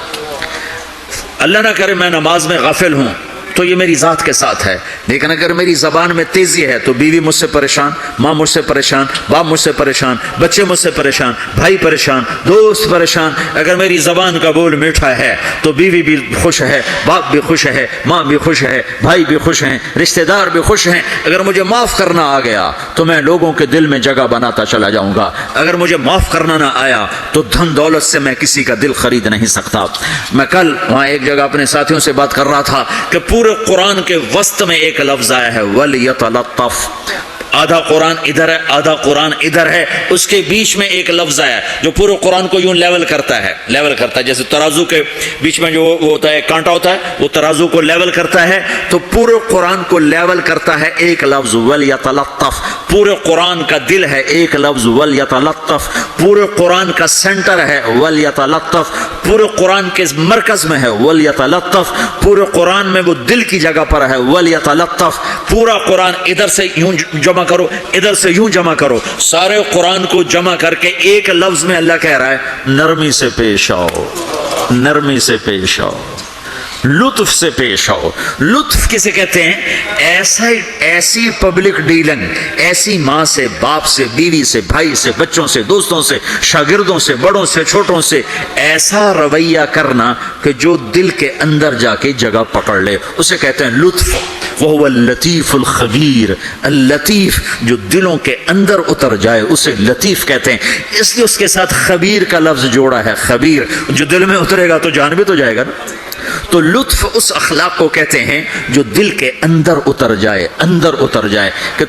اللہ نہ کرے میں نماز میں غافل ہوں تو یہ میری ذات کے ساتھ ہے، لیکن اگر میری زبان میں تیزی ہے تو بیوی مجھ سے پریشان، ماں مجھ سے پریشان، باپ مجھ سے پریشان، بچے مجھ سے پریشان، بھائی پریشان، دوست پریشان۔ اگر میری زبان کا بول میٹھا ہے تو بیوی بھی خوش ہے، باپ بھی خوش ہے، ماں بھی خوش ہے، بھائی بھی خوش ہیں، رشتہ دار بھی خوش ہیں۔ اگر مجھے معاف کرنا آ گیا تو میں لوگوں کے دل میں جگہ بناتا چلا جاؤں گا، اگر مجھے معاف کرنا نہ آیا تو دھن دولت سے میں کسی کا دل خرید نہیں سکتا۔ میں کل وہاں ایک جگہ اپنے ساتھیوں سے بات کر رہا تھا کہ پورے قرآن کے وسط میں ایک لفظ آیا ہے وَلْيَتَلَطَّفْ، آدھا قرآن ادھر ہے آدھا قرآن ادھر ہے، اس کے بیچ میں ایک لفظ آیا جو پورے قرآن کو یوں لیول کرتا ہے، لیول کرتا ہے، جیسے ترازو کے بیچ میں جو وہ ہوتا ہے کانٹا ہوتا ہے، وہ ترازو کو لیول کرتا ہے، تو پورے قرآن کو لیول کرتا ہے ایک لفظ وَلْيَتَلَطَّفْ۔ پورے قرآن کا دل ہے ایک لفظ وَلْيَتَلَطَّفْ، پورے قرآن کا سینٹر ہے وَلْيَتَلَطَّفْ، پورے قرآن کے مرکز میں ہے وَلْيَتَلَطَّفْ، پورے قرآن میں وہ دل کی جگہ پر ہے وَلْيَتَلَطَّفْ۔ پورا قرآن ادھر سے یوں جمع کرو، ادھر سے یوں جمع کرو، سارے قرآن کو جمع کر کے ایک لفظ میں اللہ کہہ رہا ہے نرمی سے پیش آؤ، نرمی سے پیش آؤ۔ لطف سے پیش آؤ. لطف کسے کہتے ہیں؟ ایسی پبلک ڈیلنگ، ایسی ماں سے، باپ سے، بیوی سے، بھائی سے، بچوں سے، دوستوں سے، شاگردوں سے، بڑوں سے، چھوٹوں سے ایسا رویہ کرنا کہ جو دل کے اندر جا کے جگہ پکڑ لے، اسے کہتے ہیں لطف. وَهُوَ اللطیف الخبیر. اللطیف جو دلوں کے اندر اتر جائے اسے لطیف کہتے ہیں. اس لیے اس کے ساتھ خبیر کا لفظ جوڑا ہے. خبیر جو دل میں اترے گا تو جان بھی تو جائے گا نا. تو لطف اس اخلاق کو کہتے ہیں جو دل کے اندر اتر جائے، اندر اتر جائے، کہ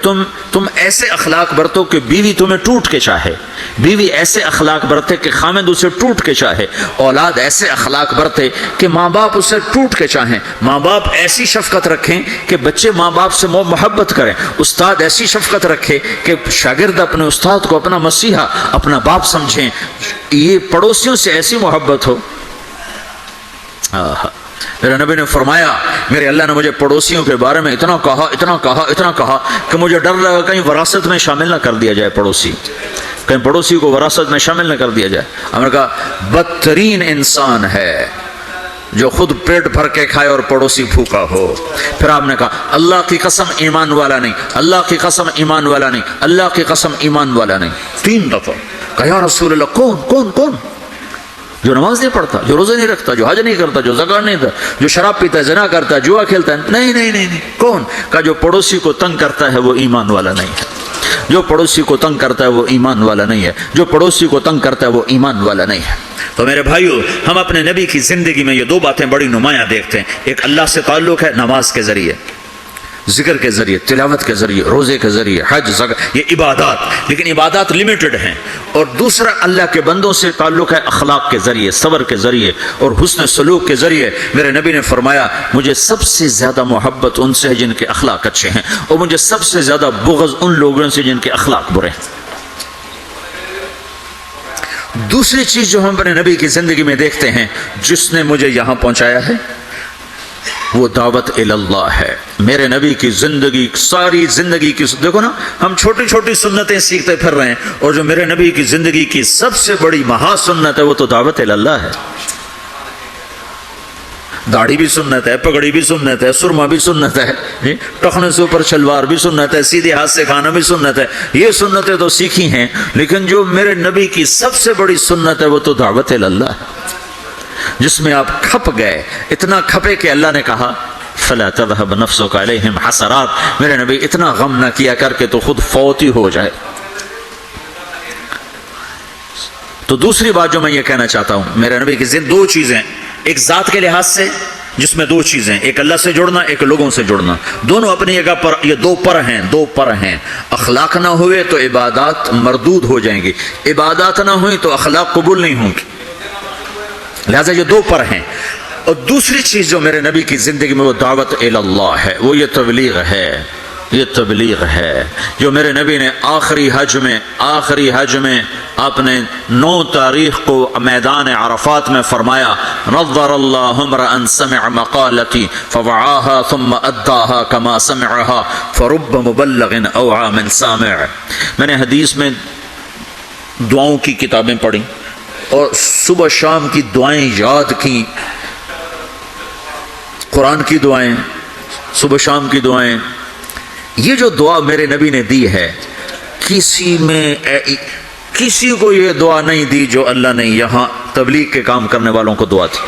تم ایسے اخلاق برتو کہ بیوی تمہیں ٹوٹ کے چاہے، بیوی ایسے اخلاق برتے کہ خامند اسے ٹوٹ کے چاہے، اولاد ایسے اخلاق برتے کہ ماں باپ اسے ٹوٹ کے چاہیں، ماں باپ ایسی شفقت رکھیں کہ بچے ماں باپ سے محبت کریں، استاد ایسی شفقت رکھے کہ شاگرد اپنے استاد کو اپنا مسیحا، اپنا باپ سمجھیں، یہ پڑوسیوں سے ایسی محبت ہو. میرے نبی نے فرمایا میرے اللہ نے مجھے پڑوسیوں کے بارے میں اتنا کہا کہ مجھے ڈر لگا کہیں وراثت میں شامل نہ کر دیا جائے، کہیں پڑوسی کو وراثت میں شامل نہ کر دیا جائے. ہم نے کہا بدترین انسان ہے جو خود پیٹ بھر کے کھائے اور پڑوسی بھوکا ہو. پھر آپ نے کہا اللہ کی قسم ایمان والا نہیں، اللہ کی قسم ایمان والا نہیں، اللہ کی قسم ایمان والا نہیں. 3 دفعہ کہا یا رسول اللہ کون؟ جو نماز نہیں پڑھتا، جو روزے نہیں رکھتا، جو حج نہیں کرتا، جو زکات نہیں دیتا، جو شراب پیتا ہے، زنا کرتا ہے، جوا کھیلتا ہے. نہیں. کون؟ کہا جو پڑوسی کو تنگ کرتا ہے وہ ایمان والا نہیں ہے. جو پڑوسی کو تنگ کرتا ہے وہ ایمان والا نہیں ہے. جو پڑوسی کو تنگ کرتا ہے وہ ایمان والا نہیں ہے. تو میرے بھائیو، ہم اپنے نبی کی زندگی میں یہ 2 باتیں بڑی نمایاں دیکھتے ہیں. ایک اللہ سے تعلق ہے نماز کے ذریعے، ذکر کے ذریعے، تلاوت کے ذریعے، روزے کے ذریعے، حج، زکات، یہ عبادات، لیکن عبادات لمیٹڈ ہیں. اور دوسرا اللہ کے بندوں سے تعلق ہے اخلاق کے ذریعے، صبر کے ذریعے اور حسن سلوک کے ذریعے. میرے نبی نے فرمایا مجھے سب سے زیادہ محبت ان سے ہے جن کے اخلاق اچھے ہیں، اور مجھے سب سے زیادہ بغض ان لوگوں سے جن کے اخلاق برے ہیں. دوسری چیز جو ہم اپنے نبی کی زندگی میں دیکھتے ہیں جس نے مجھے یہاں پہنچایا ہے وہ دعوت اللہ ہے. میرے نبی کی زندگی، ساری زندگی کی، دیکھو نا ہم چھوٹی چھوٹی سنتیں سیکھتے پھر رہے ہیں، اور جو میرے نبی کی زندگی کی سب سے بڑی مہا سنت ہے وہ تو دعوت اللہ ہے. داڑھی بھی سنت ہے، پگڑی بھی سنت ہے، سرما بھی سنت ہے، ٹخنے سے اوپر شلوار بھی سنت ہے، سیدھے ہاتھ سے کھانا بھی سنت ہے. یہ سنتیں تو سیکھی ہیں، لیکن جو میرے نبی کی سب سے بڑی سنت ہے وہ تو دعوت اللہ ہے، جس میں آپ کھپ گئے، اتنا کھپے کہ اللہ نے کہا فلا تذهب نفسك عليهم حسرات. میرے نبی اتنا غم نہ کیا کر کے تو خود فوت ہی ہو جائے. تو دوسری بات جو میں یہ کہنا چاہتا ہوں، میرے نبی کی 2 چیزیں، ایک ذات کے لحاظ سے جس میں 2 چیزیں، ایک اللہ سے جڑنا، ایک لوگوں سے جڑنا، دونوں اپنی جگہ پر، یہ 2 پر ہیں. اخلاق نہ ہوئے تو عبادات مردود ہو جائیں گی، عبادات نہ ہوئی تو اخلاق قبول نہیں ہوں گی. لہذا یہ 2 پر ہیں. اور دوسری چیز جو میرے نبی کی زندگی میں وہ دعوت اللہ ہے، وہ یہ تبلیغ ہے جو میرے نبی نے آخری حج میں آپ نے 9 تاریخ کو میدان عرفات میں فرمایا نظر اللہ امرأ سمع مقالتی فوعاها ثم اداها كما سمعها فرب مبلغ اوعى من سامع. میں نے حدیث میں دعاؤں کی کتابیں پڑھی اور صبح شام کی دعائیں یاد کی، قرآن کی دعائیں، صبح شام کی دعائیں. یہ جو دعا میرے نبی نے دی ہے، کسی کو یہ دعا نہیں دی جو اللہ نے یہاں تبلیغ کے کام کرنے والوں کو دعا دی.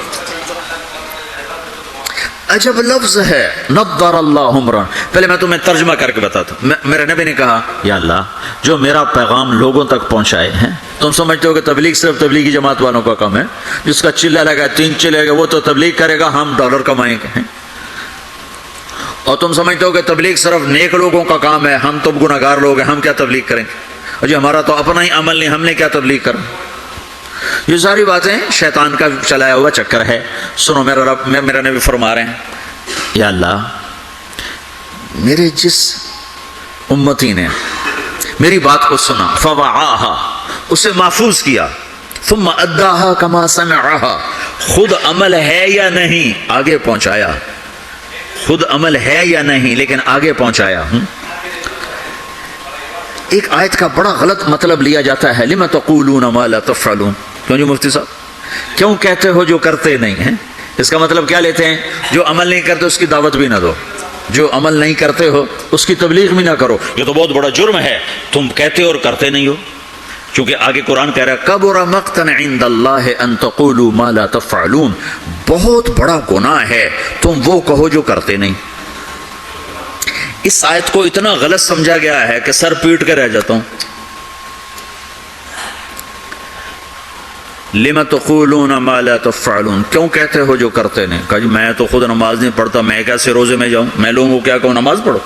عجب لفظ ہے نظر اللہ عمرہ. پہلے میں تمہیں ترجمہ کر کے بتاتا ہوں. میرے نبی نے کہا یا اللہ جو میرا پیغام لوگوں تک پہنچائے ہیں، تم سمجھتے ہو کہ تبلیغ صرف تبلیغی جماعت والوں کا کام ہے، جس کا چلہ لگا 3 چلے گا وہ تو تبلیغ کرے گا، ہم ڈالر کمائیں گے. اور تم سمجھتے ہو کہ تبلیغ صرف نیک لوگوں کا کام ہے، ہم تو گناہگار لوگ ہیں، ہم کیا تبلیغ کریں گے، اور جی ہمارا تو اپنا ہی عمل نہیں، ہم نے کیا تبلیغ کرنا. یہ ساری باتیں شیطان کا چلایا ہوا چکر ہے. سنو میرا رب، میرا نبی فرما رہے ہیں یا اللہ میرے جس امتی نے میری بات کو سنا فوعاها، اسے محفوظ کیا، ثم اداها كما سمعها، خود عمل ہے یا نہیں آگے پہنچایا، خود عمل ہے یا نہیں لیکن آگے پہنچایا. ایک آیت کا بڑا غلط مطلب لیا جاتا ہے لما تقولون ما لا تفعلون. کیوں جی مفتی صاحب، کیوں کہتے ہو جو کرتے نہیں ہیں؟ اس کا مطلب کیا لیتے ہیں؟ جو عمل نہیں کرتے اس کی دعوت بھی نہ دو، جو عمل نہیں کرتے ہو اس کی تبلیغ بھی نہ کرو، یہ تو بہت بڑا جرم ہے، تم کہتے اور کرتے نہیں ہو. چونکہ آگے قرآن کہہ رہا ہے کبر مقتا عند اللہ ان تقولوا ما لا تفعلون، بہت بڑا گناہ ہے تم وہ کہو جو کرتے نہیں. اس آیت کو اتنا غلط سمجھا گیا ہے کہ سر پیٹ کے رہ جاتا ہوں. لما تقولون ما لا تفعلون، کیوں کہتے ہو جو کرتے نہیں؟ کہا جی میں تو خود نماز نہیں پڑھتا، میں کیسے روزے میں جاؤں؟ میں لوگوں کو کیا کہوں نماز پڑھو؟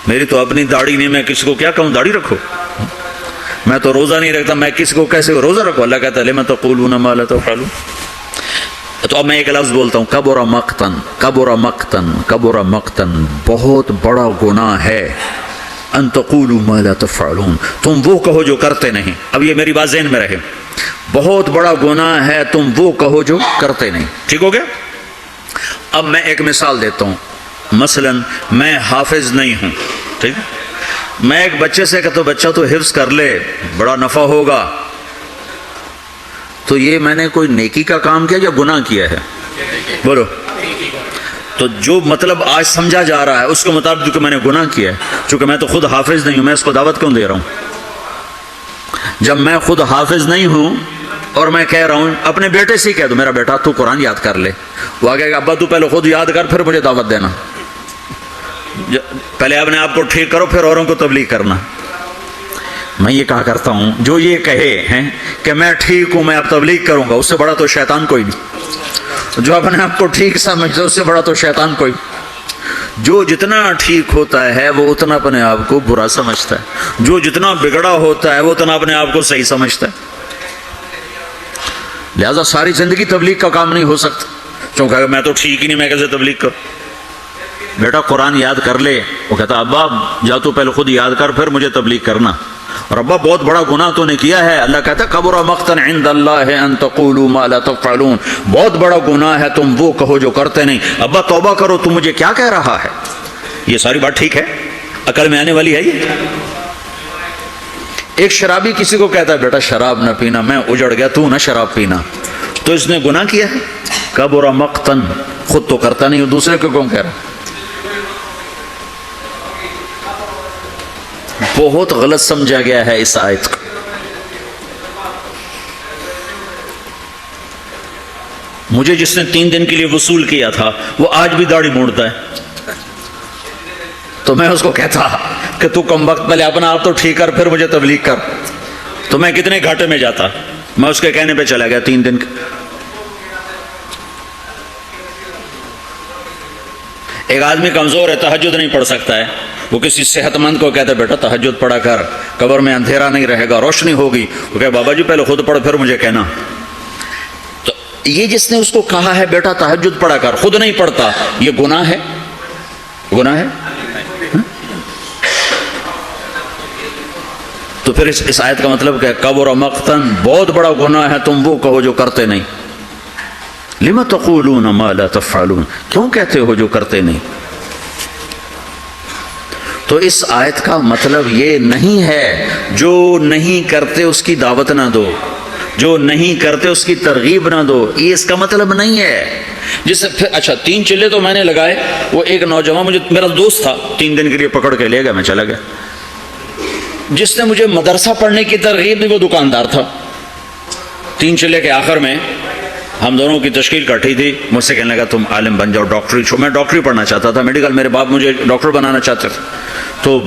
میری تو اپنی داڑھی نہیں، میں کسی کو کیا کہوں داڑھی رکھو؟ میں تو روزہ نہیں رکھتا، میں کسی کو کیسے روزہ رکھو؟ اللہ کہتا ہے لما تقولون ما لا تفعلون. تو اب میں ایک لفظ بولتا ہوں، کبر مقتا، کبر مقتا، کبر مقتا، بہت بڑا گناہ ہے، ان تقولوا ما لا تفعلون، تم وہ کہو جو کرتے نہیں. اب یہ میری بات ذہن میں رہے، بہت بڑا گناہ ہے تم وہ کہو جو کرتے نہیں. ٹھیک ہو گیا؟ اب میں ایک مثال دیتا ہوں. مثلا میں حافظ نہیں ہوں، ٹھیک، میں ایک بچے سے کہتا ہوں بچہ تو حفظ کر لے بڑا نفع ہوگا، تو یہ میں نے کوئی نیکی کا کام کیا یا گناہ کیا ہے؟ بولو. تو جو مطلب آج سمجھا جا رہا ہے اس کے مطابق کہ میں نے گناہ کیا ہے، چونکہ میں تو خود حافظ نہیں ہوں، میں اس کو دعوت کیوں دے رہا ہوں؟ جب میں خود حافظ نہیں ہوں اور میں کہہ رہا ہوں اپنے بیٹے سے کہہ دو میرا بیٹا تو قرآن یاد کر لے، وہ آگے کہ ابا تو پہلے خود یاد کر پھر مجھے دعوت دینا، پہلے اپنے آپ کو ٹھیک کرو پھر اوروں کو تبلیغ کرنا. میں یہ کہا کرتا ہوں جو یہ کہے ہیں کہ میں ٹھیک ہوں میں اب تبلیغ کروں گا، اس سے بڑا تو شیطان کوئی نہیں. جو اپنے آپ کو ٹھیک سمجھتا اس سے بڑا تو شیطان کوئی. جو جتنا ٹھیک ہوتا ہے وہ اتنا اپنے آپ کو برا سمجھتا ہے، جو جتنا بگڑا ہوتا ہے وہ اتنا اپنے آپ کو صحیح سمجھتا ہے. لہذا ساری زندگی تبلیغ کا کام نہیں ہو سکتا، چونکہ میں تو ٹھیک ہی نہیں، میں کیسے تبلیغ کروں؟ بیٹا قرآن یاد کر لے، وہ کہتا ابا جا تو پہلے خود یاد کر پھر مجھے تبلیغ کرنا. اور ابا بہت بڑا گناہ تو نے کیا ہے، اللہ کہتا ہے کبر مقتا عند اللہ ان تقولوا ما لا تفعلون، بہت بڑا گناہ ہے تم وہ کہو جو کرتے نہیں. ابا توبہ کرو، تم مجھے کیا کہہ رہا ہے؟ یہ ساری بات ٹھیک ہے، عقل میں آنے والی ہے. یہ ایک شرابی کسی کو کہتا ہے بیٹا شراب نہ پینا، میں اجڑ گیا تو نہ شراب پینا، تو اس نے گناہ کیا ہے. کبر مقتا، خود تو کرتا نہیں، دوسرے کو کیوں کہہ رہا؟ بہت غلط سمجھا گیا ہے اس آیت کو. مجھے جس نے 3 دن کے لیے وصول کیا تھا وہ آج بھی داڑھی مونڈتا ہے، تو میں اس کو کہتا کہ تو کم وقت پہلے اپنا آپ تو ٹھیک کر پھر مجھے تبلیغ کر، تو میں کتنے گھاٹے میں جاتا. میں اس کے کہنے پہ چلا گیا 3 دن. ایک آدمی کمزور ہے تہجد نہیں پڑھ سکتا ہے، وہ کسی صحت مند کو کہتا ہے بیٹا تہجد پڑھا کر، قبر میں اندھیرا نہیں رہے گا، روشنی ہوگی. وہ کہے بابا جی پہلے خود پڑھ پھر مجھے کہنا. تو یہ جس نے اس کو کہا ہے بیٹا تہجد پڑھا کر، خود نہیں پڑھتا، یہ گناہ ہے؟ گناہ ہے؟ تو پھر اس آیت کا مطلب کہ کبر مقتا، بہت بڑا گناہ ہے تم وہ کہو جو کرتے نہیں. لما تقولون ما لا تفعلون، کیوں کہتے ہو جو کرتے نہیں؟ تو اس آیت کا مطلب یہ نہیں ہے جو نہیں کرتے اس کی دعوت نہ دو، جو نہیں کرتے اس کی ترغیب نہ دو، یہ اس کا مطلب نہیں ہے. جس سے پھر اچھا 3 چلے تو میں نے لگائے، وہ ایک نوجوان مجھے میرا دوست تھا 3 دن کے لیے پکڑ کے لے گیا، میں چلا گیا. جس نے مجھے مدرسہ پڑھنے کی ترغیب دی وہ دکاندار تھا. 3 چلے کے آخر میں ہم دونوں کی تشکیل کٹھی تھی، مجھ سے کہنے لگا تم عالم بن جاؤ، ڈاکٹری چھو. میں ڈاکٹری پڑھنا چاہتا تھا، میڈیکل، میرے باپ مجھے ڈاکٹر بنانا چاہتے تھے. تو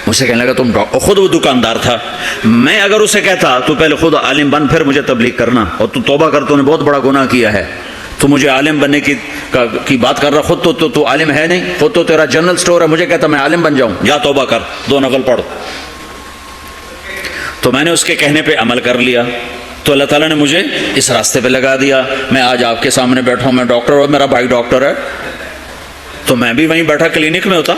مجھ سے کہنے لگا تم خود وہ دکاندار تھا. میں اگر اسے کہتا تو پہلے خود عالم بن پھر مجھے تبلیغ کرنا، اور تو توبہ کر، تو نے بہت بڑا گناہ کیا ہے، تو مجھے عالم بننے کی بات کر رہا، خود تو عالم ہے نہیں، خود تو تیرا جنرل سٹور ہے، مجھے کہتا میں عالم بن جاؤں، جا توبہ کر 2 نفل پڑھ. تو میں نے اس کے کہنے پہ عمل کر لیا، تو اللہ تعالیٰ نے مجھے اس راستے پہ لگا دیا. میں آج آپ کے سامنے بیٹھا ہوں، میں ڈاکٹر اور میرا بھائی ڈاکٹر ہے، تو میں بھی وہیں بیٹھا کلینک میں ہوتا.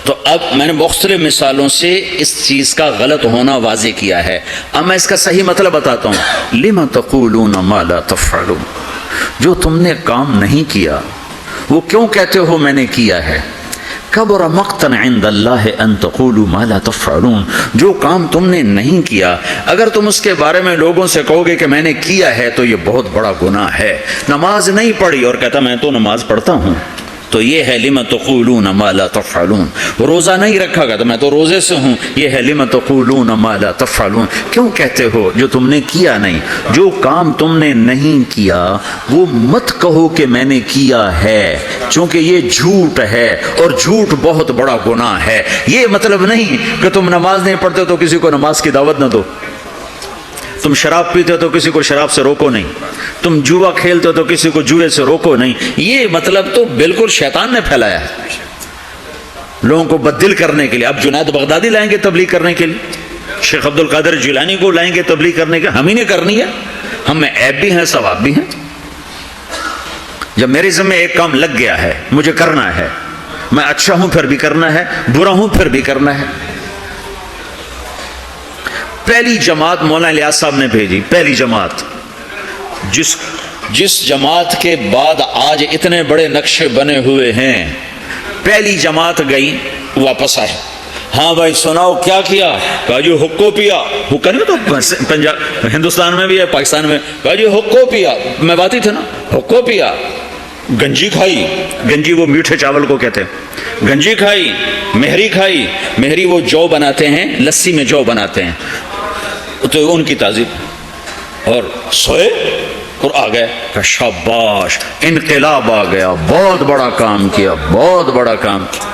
تو اب میں نے مختلف مثالوں سے اس چیز کا غلط ہونا واضح کیا ہے. اب میں اس کا صحیح مطلب بتاتا ہوں. لما تقولون ما لا تفعلون، جو تم نے کام نہیں کیا وہ کیوں کہتے ہو میں نے کیا ہے؟ کبر مقتا عند اللہ ان تقولوا ما لا تفعلون، جو کام تم نے نہیں کیا اگر تم اس کے بارے میں لوگوں سے کہو گے کہ میں نے کیا ہے تو یہ بہت بڑا گناہ ہے۔ نماز نہیں پڑھی اور کہتا میں تو نماز پڑھتا ہوں، تو یہ ہے لم تقولون ما لا تفعلون۔ روزہ نہیں رکھا گا تو میں تو روزے سے ہوں، یہ ہے لم تقولون ما لا تفعلون۔ کیوں کہتے ہو جو تم نے کیا نہیں؟ جو کام تم نے نہیں کیا وہ مت کہو کہ میں نے کیا ہے، چونکہ یہ جھوٹ ہے اور جھوٹ بہت بڑا گناہ ہے۔ یہ مطلب نہیں کہ تم نماز نہیں پڑھتے تو کسی کو نماز کی دعوت نہ دو، تم شراب پیتے ہو تو کسی کو شراب سے روکو نہیں، تم جوا کھیلتے ہو تو کسی کو جوئے سے روکو نہیں۔ یہ مطلب تو بالکل شیطان نے پھیلایا ہے لوگوں کو بددل کرنے کے لیے۔ اب جنید بغدادی لائیں گے تبلیغ کرنے کے لیے، شیخ عبد القادر جیلانی کو لائیں گے تبلیغ کرنے کے، ہم ہی نے کرنی ہے، ہم میں عیب بھی ہیں ثواب بھی ہیں۔ جب میرے ذمہ ایک کام لگ گیا ہے مجھے کرنا ہے، میں اچھا ہوں پھر بھی کرنا ہے، برا ہوں پھر بھی کرنا ہے۔ پہلی جماعت مولانا الیاس صاحب نے بھیجی، پہلی جماعت، جس جماعت کے بعد آج اتنے بڑے نقشے بنے ہوئے ہیں، پہلی جماعت گئی واپس آئے، ہاں بھائی سناؤ کیا کیا؟ کہا جی حقو پیا، حقا نہیں تو پنجاب ہندوستان میں بھی ہے پاکستان میں، کہا جی حقو پیا، میں باتی تھے نا، حقو پیا، گنجی کھائی، گنجی وہ میٹھے چاول کو کہتے ہیں، گنجی کھائی، مہری کھائی، مہری وہ جو بناتے ہیں لسی میں جو بناتے ہیں تو ان کی تعظیم، اور سوئے اور آ گئے، شاباش انقلاب آ گیا، بہت بڑا کام کیا، بہت بڑا کام کیا۔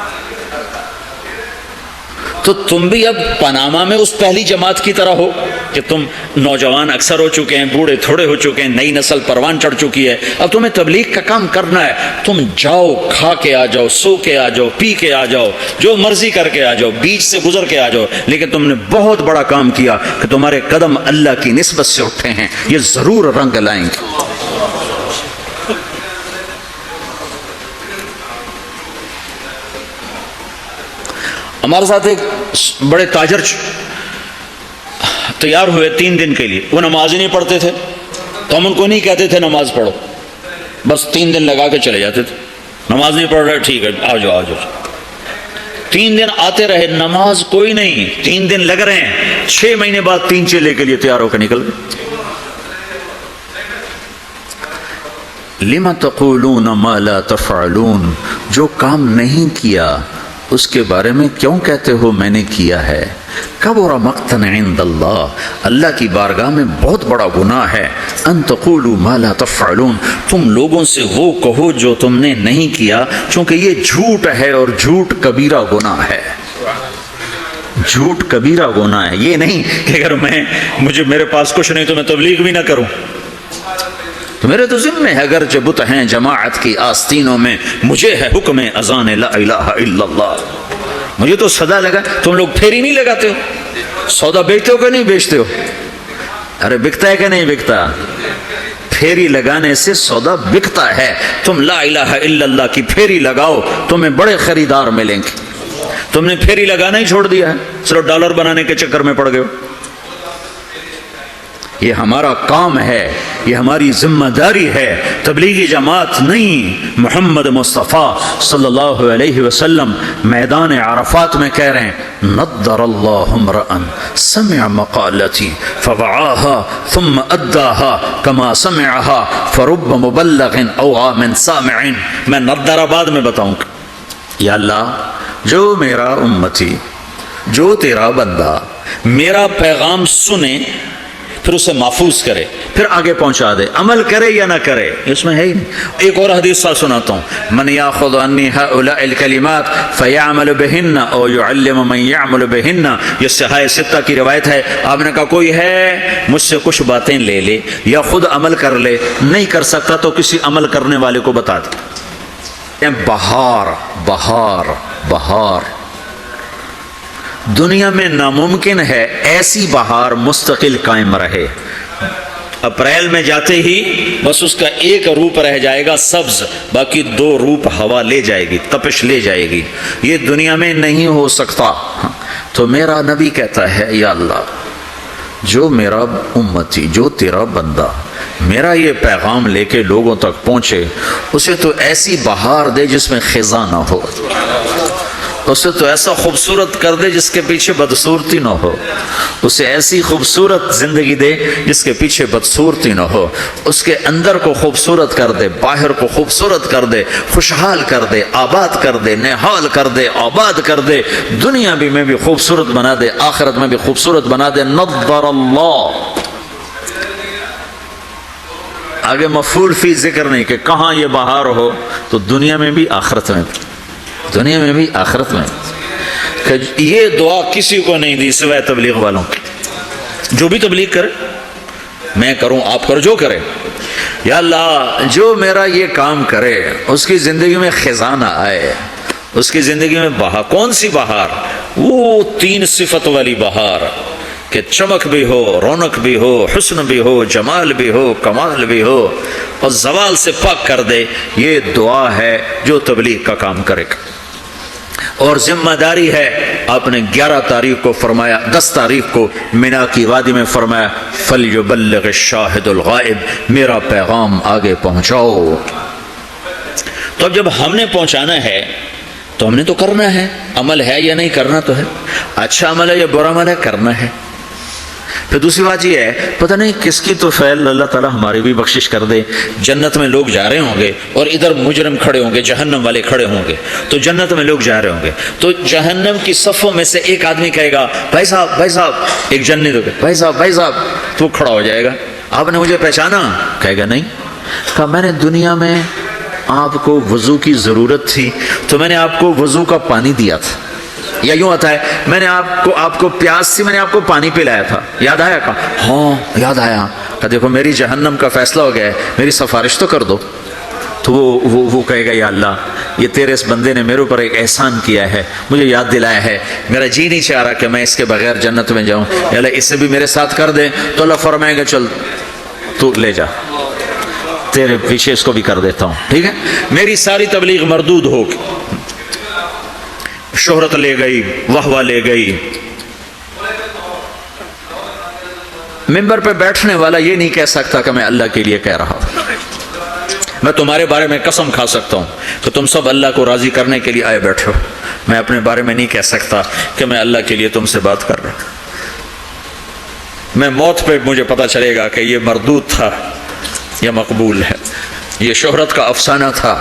تو تم بھی اب پاناما میں اس پہلی جماعت کی طرح ہو کہ تم نوجوان اکثر ہو چکے ہیں، بوڑھے تھوڑے ہو چکے ہیں، نئی نسل پروان چڑھ چکی ہے، اب تمہیں تبلیغ کا کام کرنا ہے، تم جاؤ، کھا کے آ جاؤ، سو کے آ جاؤ، پی کے آ جاؤ، جو مرضی کر کے آ جاؤ، بیچ سے گزر کے آ جاؤ، لیکن تم نے بہت بڑا کام کیا کہ تمہارے قدم اللہ کی نسبت سے اٹھے ہیں، یہ ضرور رنگ لائیں گے۔ ہمارے ساتھ ایک بڑے تاجر تیار ہوئے 3 دن کے لیے، وہ نماز ہی نہیں پڑھتے تھے، تو ہم ان کو نہیں کہتے تھے نماز پڑھو، بس 3 دن لگا کے چلے جاتے تھے، نماز نہیں پڑھ رہے ٹھیک ہے آ جاؤ آ جاؤ۔ 3 دن آتے رہے، نماز کوئی نہیں، 3 دن لگ رہے ہیں، 6 مہینے بعد 3 چیلے کے لیے تیار ہو کے نکل گئے۔ لِمَ تَقُولُونَ مَا لَا تَفْعَلُونَ، جو کام نہیں کیا اس کے بارے میں کیوں کہتے ہو میں نے کیا ہے؟ کبر مقتا عند اللہ، اللہ کی بارگاہ میں بہت بڑا گناہ ہے، ان تقولوا ما لا تفعلون، تم لوگوں سے وہ کہو جو تم نے نہیں کیا، چونکہ یہ جھوٹ ہے اور جھوٹ کبیرہ گناہ ہے، جھوٹ کبیرہ گناہ ہے۔ یہ نہیں کہ اگر مجھے میرے پاس کچھ نہیں تو میں تبلیغ بھی نہ کروں، تو میرے تو ذمہ ہے، اگر بت ہیں جماعت کی آستینوں میں، مجھے ہے حکم اذان لا الہ الا اللہ، مجھے تو صدا لگا۔ تم لوگ پھیری نہیں لگاتے ہو، سودا بیچتے ہو کہ نہیں بیچتے ہو؟ ارے بکتا ہے کہ نہیں بکتا؟ پھیری لگانے سے سودا بکتا ہے۔ تم لا الہ الا اللہ کی پھیری لگاؤ، تمہیں بڑے خریدار ملیں گے۔ تم نے پھیری لگانا ہی چھوڑ دیا ہے، صرف ڈالر بنانے کے چکر میں پڑ گئے ہو۔ یہ ہمارا کام ہے، یہ ہماری ذمہ داری ہے، تبلیغی جماعت نہیں۔ محمد مصطفیٰ صلی اللہ علیہ وسلم میدان عرفات میں کہہ رہے ہیں، نضر اللہ امرأ سمع مقالتی فوعاها ثم اداها كما سمعها فرب مبلغ اوعى من سامع۔ میں نضر بعد میں بتاؤں گا۔ یا اللہ، جو میرا امتی، جو تیرا بندہ میرا پیغام سنے، پھر اسے محفوظ کرے، پھر آگے پہنچا دے، عمل کرے یا نہ کرے، اس میں ہے ہی نہیں۔ ایک اور حدیث سناتا ہوں، من یاخذ عنی هؤلاء الکلمات فیعمل بہن او یعلم من یعمل بہن، یہ صحاح ستہ کی روایت ہے۔ آپ نے کہا کوئی ہے مجھ سے کچھ باتیں لے لے یا خود عمل کر لے، نہیں کر سکتا تو کسی عمل کرنے والے کو بتا دے۔ بہار بہار بہار، دنیا میں ناممکن ہے ایسی بہار مستقل قائم رہے۔ اپریل میں جاتے ہی بس اس کا ایک روپ رہ جائے گا سبز، باقی 2 روپ ہوا لے جائے گی، تپش لے جائے گی، یہ دنیا میں نہیں ہو سکتا۔ تو میرا نبی کہتا ہے، یا اللہ، جو میرا امتی، جو تیرا بندہ میرا یہ پیغام لے کے لوگوں تک پہنچے، اسے تو ایسی بہار دے جس میں خزاں نہ ہو، اسے تو ایسا خوبصورت کر دے جس کے پیچھے بدصورتی نہ ہو، اسے ایسی خوبصورت زندگی دے جس کے پیچھے بدصورتی نہ ہو، اس کے اندر کو خوبصورت کر دے، باہر کو خوبصورت کر دے، خوشحال کر دے، آباد کر دے، نہال کر دے، آباد کر دے، دنیا بھی میں بھی خوبصورت بنا دے، آخرت میں بھی خوبصورت بنا دے۔ نظر اللہ، آگے مفعول فی ذکر نہیں کہ کہاں یہ بہار ہو، تو دنیا میں بھی آخرت میں بھی، دنیا میں بھی آخرت میں کہ یہ دعا کسی کو نہیں دی سوائے تبلیغ والوں کی۔ جو بھی تبلیغ کرے، میں کروں آپ کرو، جو کرے، یا اللہ جو میرا یہ کام کرے اس کی زندگی میں خزاں نہ آئے، اس کی زندگی میں بہار۔ کون سی بہار؟ وہ 3 صفت والی بہار کہ چمک بھی ہو، رونق بھی ہو، حسن بھی ہو، جمال بھی ہو، کمال بھی ہو، اور زوال سے پاک کر دے۔ یہ دعا ہے جو تبلیغ کا کام کرے گا۔ اور ذمہ داری ہے، آپ نے 11 تاریخ کو فرمایا، 10 تاریخ کو مینا کی وادی میں فرمایا فَلْيُبَلِّغِ الشَّاهِدُ الْغَائِبُ، میرا پیغام آگے پہنچاؤ۔ تو اب جب ہم نے پہنچانا ہے تو ہم نے تو کرنا ہے، عمل ہے یا نہیں، کرنا تو ہے، اچھا عمل ہے یا برا عمل ہے، کرنا ہے۔ پھر دوسری بات یہ ہے، پتہ نہیں کس کی تو فعل اللہ تعالیٰ ہماری بھی بخشش کر دے، جنت میں لوگ جا رہے ہوں گے اور ادھر مجرم کھڑے ہوں گے، جہنم والے کھڑے ہوں گے، تو جنت میں لوگ جا رہے ہوں گے، تو جہنم کی صفوں میں سے ایک آدمی کہے گا بھائی صاحب بھائی صاحب، ایک جنت ہوگا بھائی صاحب بھائی صاحب، تو کھڑا ہو جائے گا، آپ نے مجھے پہچانا؟ کہے گا نہیں۔ کہا میں نے دنیا میں آپ کو وضو کی ضرورت تھی تو میں نے آپ کو وضو کا پانی دیا تھا، یا یوں آتا ہے میں نے آپ کو پیاس تھی، میں نے آپ کو پانی پلایا تھا، یاد آیا؟ کہا ہاں یاد آیا۔ کہا دیکھو میری جہنم کا فیصلہ ہو گیا ہے، میری سفارش تو کر دو۔ تو وہ کہے گا یا اللہ یہ تیرے اس بندے نے میرے اوپر ایک احسان کیا ہے، مجھے یاد دلایا ہے، میرا جی نہیں چاہ رہا کہ میں اس کے بغیر جنت میں جاؤں، یا اللہ اسے بھی میرے ساتھ کر دے۔ تو اللہ فرمائے گا چل تو لے جا، تیرے پیچھے اس کو بھی کر دیتا ہوں، ٹھیک ہے۔ میری ساری تبلیغ مردود ہوگی، شہرت لے گئی، واہ لے گئی۔ ممبر پہ بیٹھنے والا یہ نہیں کہہ سکتا کہ میں اللہ کے لیے کہہ رہا ہوں۔ میں تمہارے بارے میں قسم کھا سکتا ہوں کہ تم سب اللہ کو راضی کرنے کے لیے آئے بیٹھے ہو، میں اپنے بارے میں نہیں کہہ سکتا کہ میں اللہ کے لیے تم سے بات کر رہا ہوں۔ میں موت پہ مجھے پتا چلے گا کہ یہ مردود تھا یا مقبول ہے، یہ شہرت کا افسانہ تھا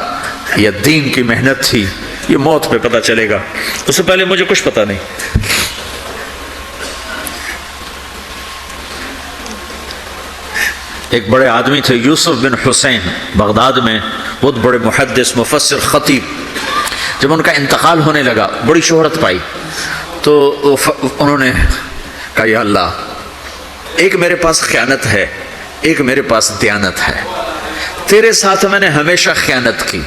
یا دین کی محنت تھی، یہ موت پہ پتا چلے گا، اس سے پہلے مجھے کچھ پتا نہیں۔ ایک بڑے آدمی تھے یوسف بن حسین، بغداد میں بہت بڑے محدث، مفسر، خطیب۔ جب ان کا انتقال ہونے لگا بڑی شہرت پائی تو انہوں نے کہا یا اللہ ایک میرے پاس خیانت ہے، ایک میرے پاس دیانت ہے، تیرے ساتھ میں نے ہمیشہ خیانت کی،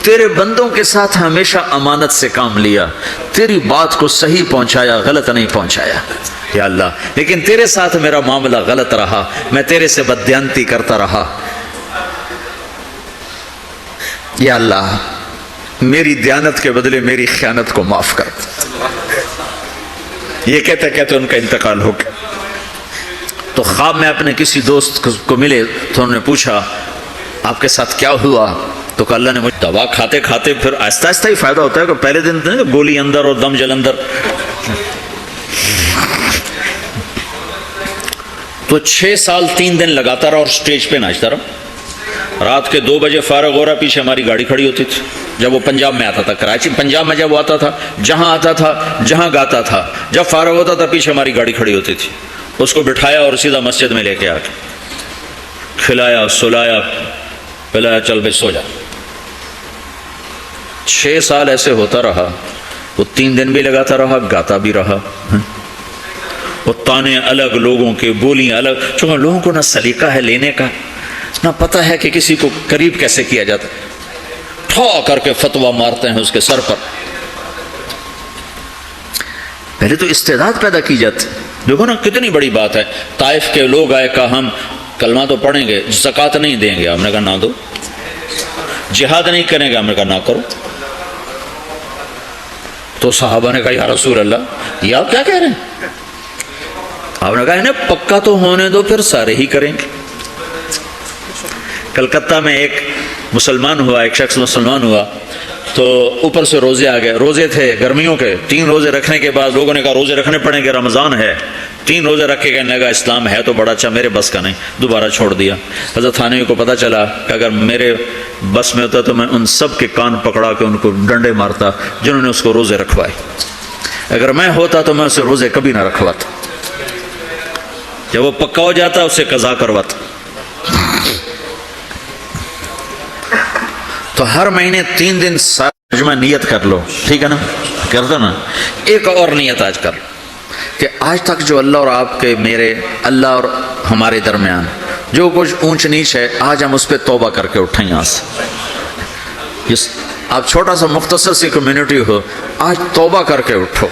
تیرے بندوں کے ساتھ ہمیشہ امانت سے کام لیا، تیری بات کو صحیح پہنچایا، غلط نہیں پہنچایا یا اللہ، لیکن تیرے ساتھ میرا معاملہ غلط رہا، میں تیرے سے بددیانتی کرتا رہا، یا اللہ میری دیانت کے بدلے میری خیانت کو معاف کر۔ یہ کہتے کہتے ان کا انتقال ہو گیا۔ تو خواب میں اپنے کسی دوست کو ملے تو انہوں نے پوچھا آپ کے ساتھ کیا ہوا؟ تو کہ اللہ نے مجھے دوا کھاتے کھاتے پھر آہستہ آہستہ ہی فائدہ ہوتا ہے کہ پہلے دن گولی اندر اور دم جلندر، تو 6 سال 3 دن لگاتا رہا اور سٹیج پہ ناچتا رہا۔ رات کے 2 بجے فارغ ہو رہا، پیچھے ہماری گاڑی کھڑی ہوتی تھی جب وہ پنجاب میں آتا تھا، کراچی پنجاب میں جب وہ آتا تھا، جہاں آتا تھا، جہاں گاتا تھا، جب فارغ ہوتا تھا پیچھے ہماری گاڑی کھڑی ہوتی تھی، اس کو بٹھایا اور سیدھا مسجد میں لے کے آ کے کھلایا، سلایا، پلایا، چل بھائی سو جا۔ 6 سال ایسے ہوتا رہا، وہ 3 دن بھی لگاتا رہا، گاتا بھی رہا، وہ تانے الگ، لوگوں کے بولیاں الگ، چونکہ لوگوں کو نہ سلیقہ ہے لینے کا، نہ پتہ ہے کہ کسی کو قریب کیسے کیا جاتا، ٹھا کر کے فتویٰ مارتے ہیں اس کے سر پر۔ پہلے تو استعداد پیدا کی جاتی، دیکھو نا کتنی بڑی بات ہے۔ طائف کے لوگ آئے، کہا ہم کلمہ تو پڑھیں گے، زکوٰۃ نہیں دیں گے، ہم نے کہا نہ دو۔ جہاد نہیں کریں گے، ہم نے کہا نہ کرو۔ تو صحابہ نے کہا یا رسول اللہ یہ آپ کیا کہہ رہے ہیں؟ آپ نے کہا انہیں پکا تو ہونے دو، پھر سارے ہی کریں گے۔ کلکتہ میں ایک مسلمان ہوا، ایک شخص مسلمان ہوا تو اوپر سے روزے آ گئے، روزے تھے گرمیوں کے، 3 روزے رکھنے کے بعد لوگوں نے کہا روزے رکھنے پڑیں گے، رمضان ہے، 3 روزے رکھ کے کہنے لگا اسلام ہے تو بڑا اچھا، میرے بس کا نہیں، دوبارہ چھوڑ دیا۔ حضرت تھانوی کو پتہ چلا کہ اگر میرے بس میں ہوتا تو میں ان سب کے کان پکڑا کے ان کو ڈنڈے مارتا جنہوں نے اس کو روزے رکھوائے، اگر میں ہوتا تو میں اسے روزے کبھی نہ رکھواتا، جب وہ پکا ہو جاتا اسے قضا کرواتا۔ تو ہر مہینے 3 دن سارا مجمع نیت کر لو، ٹھیک ہے نا، کر دو نا۔ ایک اور نیت آج کر کہ آج تک جو اللہ اور آپ کے، میرے، اللہ اور ہمارے درمیان جو کچھ اونچ نیچ ہے، آج ہم اس پہ توبہ کر کے اٹھیں یہاں سے۔ آپ چھوٹا سا مختصر سی کمیونٹی ہو، آج توبہ کر کے اٹھو۔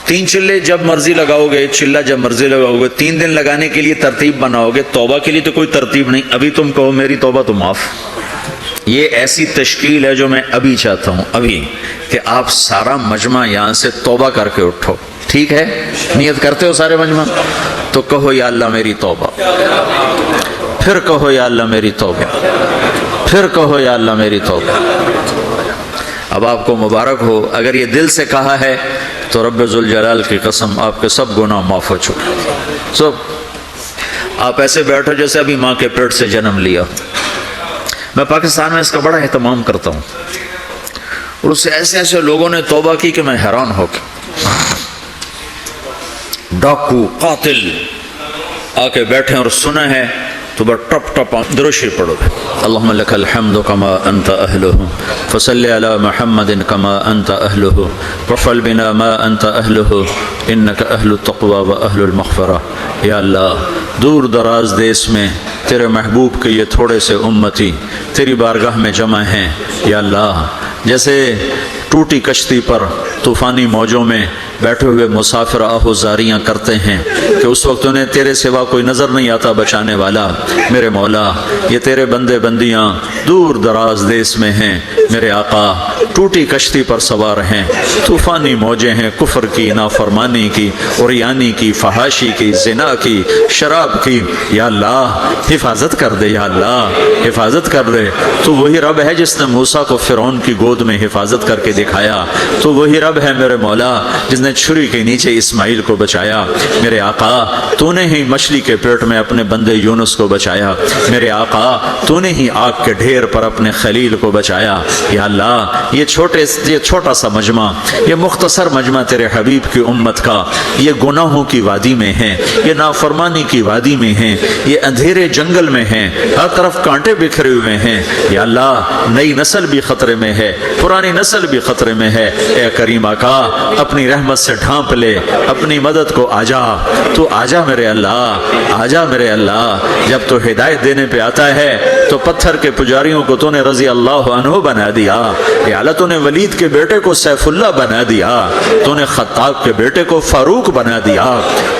3 چلے جب مرضی لگاؤ گے، چلہ جب مرضی لگاؤ گے، 3 دن لگانے کے لیے ترتیب بناؤ گے، توبہ کے لیے تو کوئی ترتیب نہیں، ابھی تم کہو میری توبہ تو معاف۔ یہ ایسی تشکیل ہے جو میں ابھی چاہتا ہوں، ابھی، کہ آپ سارا مجمع یہاں سے توبہ کر کے اٹھو، ٹھیک ہے؟ نیت کرتے ہو سارے مجمع؟ تو کہو یا اللہ میری توبہ، پھر کہو یا اللہ میری توبہ، پھر کہو یا اللہ میری توبہ۔ اب آپ کو مبارک ہو، اگر یہ دل سے کہا ہے تو رب ذوالجلال کی قسم آپ کے سب گناہ معاف ہو چکے سب۔ آپ ایسے بیٹھو جیسے ابھی ماں کے پیٹ سے جنم لیا۔ میں پاکستان میں اس کا بڑا اہتمام کرتا ہوں، اور اس سے ایسے ایسے لوگوں نے توبہ کی کہ میں حیران ہو گیا۔ ڈاکو، قاتل آ کے بیٹھے اور سنا ہے تو بس ٹپ ٹپ درود شریف پڑھو۔ اللہم لک الحمد کما انت اہلہ فصلی علی محمد کما انت اہلہ وفعل بنا ما انت اہلہ انک اہل التقوی و اہل المغفرہ۔ یا اللہ، دور دراز دیس میں تیرے محبوب کے یہ تھوڑے سے امتی تیری بارگاہ میں جمع ہیں، یا اللہ، جیسے ٹوٹی کشتی پر طوفانی موجوں میں بیٹھے ہوئے مسافر آہوزاریاں کرتے ہیں کہ اس وقت انہیں تیرے سوا کوئی نظر نہیں آتا بچانے والا، میرے مولا یہ تیرے بندے بندیاں دور دراز دیس میں ہیں، میرے آقا ٹوٹی کشتی پر سوار ہیں، طوفانی موجیں ہیں کفر کی، نافرمانی کی، عریانی کی، فحاشی کی، زنا کی، شراب کی، یا اللہ حفاظت کر دے، یا اللہ حفاظت کر دے۔ تو وہی رب ہے جس نے موسیٰ کو فرعون کی گود میں حفاظت کر کے دکھایا، تو وہی رب ہے میرے مولا جس نے چھری کے نیچے اسماعیل کو بچایا، میرے آقا تو نے ہی مچھلی کے پیٹ میں اپنے بندے یونس کو بچایا، میرے آقا تو نے ہی آگ کے ڈھیر پر اپنے خلیل کو بچایا، یا اللہ یہ چھوٹا سا مجمع، یہ مختصر مجمع تیرے حبیب کی امت کا، یہ گناہوں کی وادی میں ہیں، یہ نافرمانی کی وادی میں ہیں، یہ اندھیرے جنگل میں ہیں، ہر طرف کانٹے بکھرے ہوئے ہیں، یا اللہ نئی نسل بھی خطرے میں ہے، پرانی نسل بھی خطرے میں ہے، اے کریم آقا اپنی رحمت سے ڈھانپ لے، اپنی مدد کو آجا، تو آجا میرے اللہ، آجا میرے اللہ۔ جب تو ہدایت دینے پہ آتا ہے تو پتھر کے پجاریوں کو تو نے رضی اللہ عنہ بنا دیا، یا اللہ تو نے ولید کے بیٹے کو سیف اللہ بنا دیا، تو نے خطاب کے بیٹے کو فاروق بنا دیا،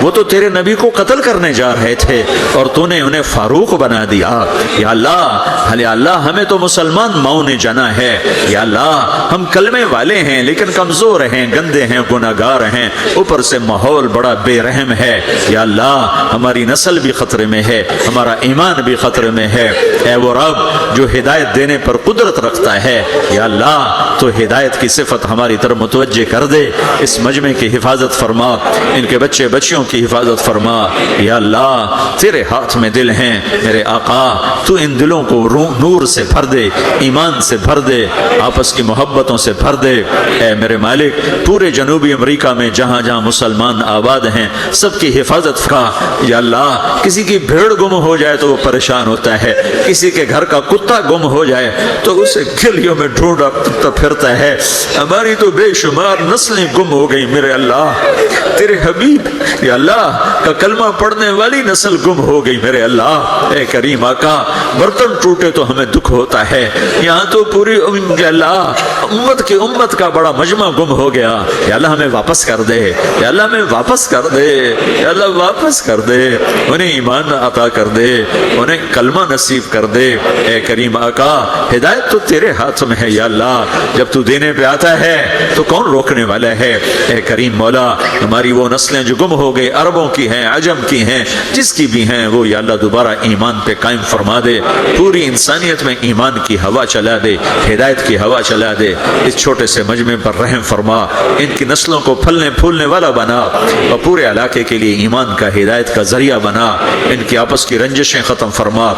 وہ تو تیرے نبی کو قتل کرنے جا رہے تھے اور تو نے انہیں فاروق بنا دیا، یا اللہ ہمیں تو مسلمان ماؤں نے جنا ہے، یا اللہ ہم کلمے والے ہیں لیکن کمزور ہیں، گندے ہیں، گناہگار ہیں، اوپر سے ماحول بڑا بے رحم ہے، یا اللہ ہماری نسل بھی خطرے میں ہے، ہمارا ایمان بھی خطرے میں ہے، اے وہ رب جو ہدایت دینے پر قدرت رکھتا ہے، یا اللہ تو ہدایت کی صفت ہماری طرف متوجہ کر دے، اس مجمع کی حفاظت فرما، ان کے بچے بچیوں کی حفاظت فرما، یا اللہ تیرے ہاتھ میں دل ہیں میرے آقا، تو ان دلوں کو نور سے بھر دے، ایمان سے بھر دے، آپس کی محبتوں سے بھر دے، اے میرے مالک پورے جنوبی امریکہ میں جہاں جہاں مسلمان آباد ہیں سب کی حفاظت فرما، یا اللہ کسی کی بھیڑ گم ہو جائے تو وہ پریشان ہوتا ہے، کسی کے گھر کا کتا گم ہو جائے تو اسے گلیوں میں ڈھونڈتا پھرتا ہے، ہماری تو بے شمار نسلیں گم ہو گئی میرے اللہ، تیرے حبیب یا اللہ کا کلمہ پڑھنے والی نسل گم ہو گئی میرے اللہ، اے کریم آقا برتن ٹوٹے تو ہمیں دکھ ہوتا ہے، یہاں تو پوری امت کا بڑا مجمع گم ہو گیا، یا اللہ ہمیں واپس کر دے، یا اللہ ہمیں واپس کر دے، یا اللہ واپس کر دے، انہیں ایمان عطا کر دے، انہیں کلمہ نصیب کر دے، دے۔ اے کریم آقا ہدایت تو تیرے ہاتھ میں ہے یا اللہ، جب تو دینے پہ آتا ہے تو کون روکنے والا ہے؟ اے کریم مولا ہماری وہ نسلیں جو گم ہو گئی، عربوں کی ہیں، عجم کی ہیں، جس کی بھی ہیں، وہ یا اللہ دوبارہ ایمان پہ قائم فرما دے، پوری انسانیت میں ایمان کی ہوا چلا دے، ہدایت کی ہوا چلا دے۔ اس چھوٹے سے مجمع پر رحم فرما، ان کی نسلوں کو پھلنے پھولنے والا بنا اور پورے علاقے کے لیے ایمان کا ہدایت کا ذریعہ بنا، ان کی آپس کی رنجشیں ختم فرما،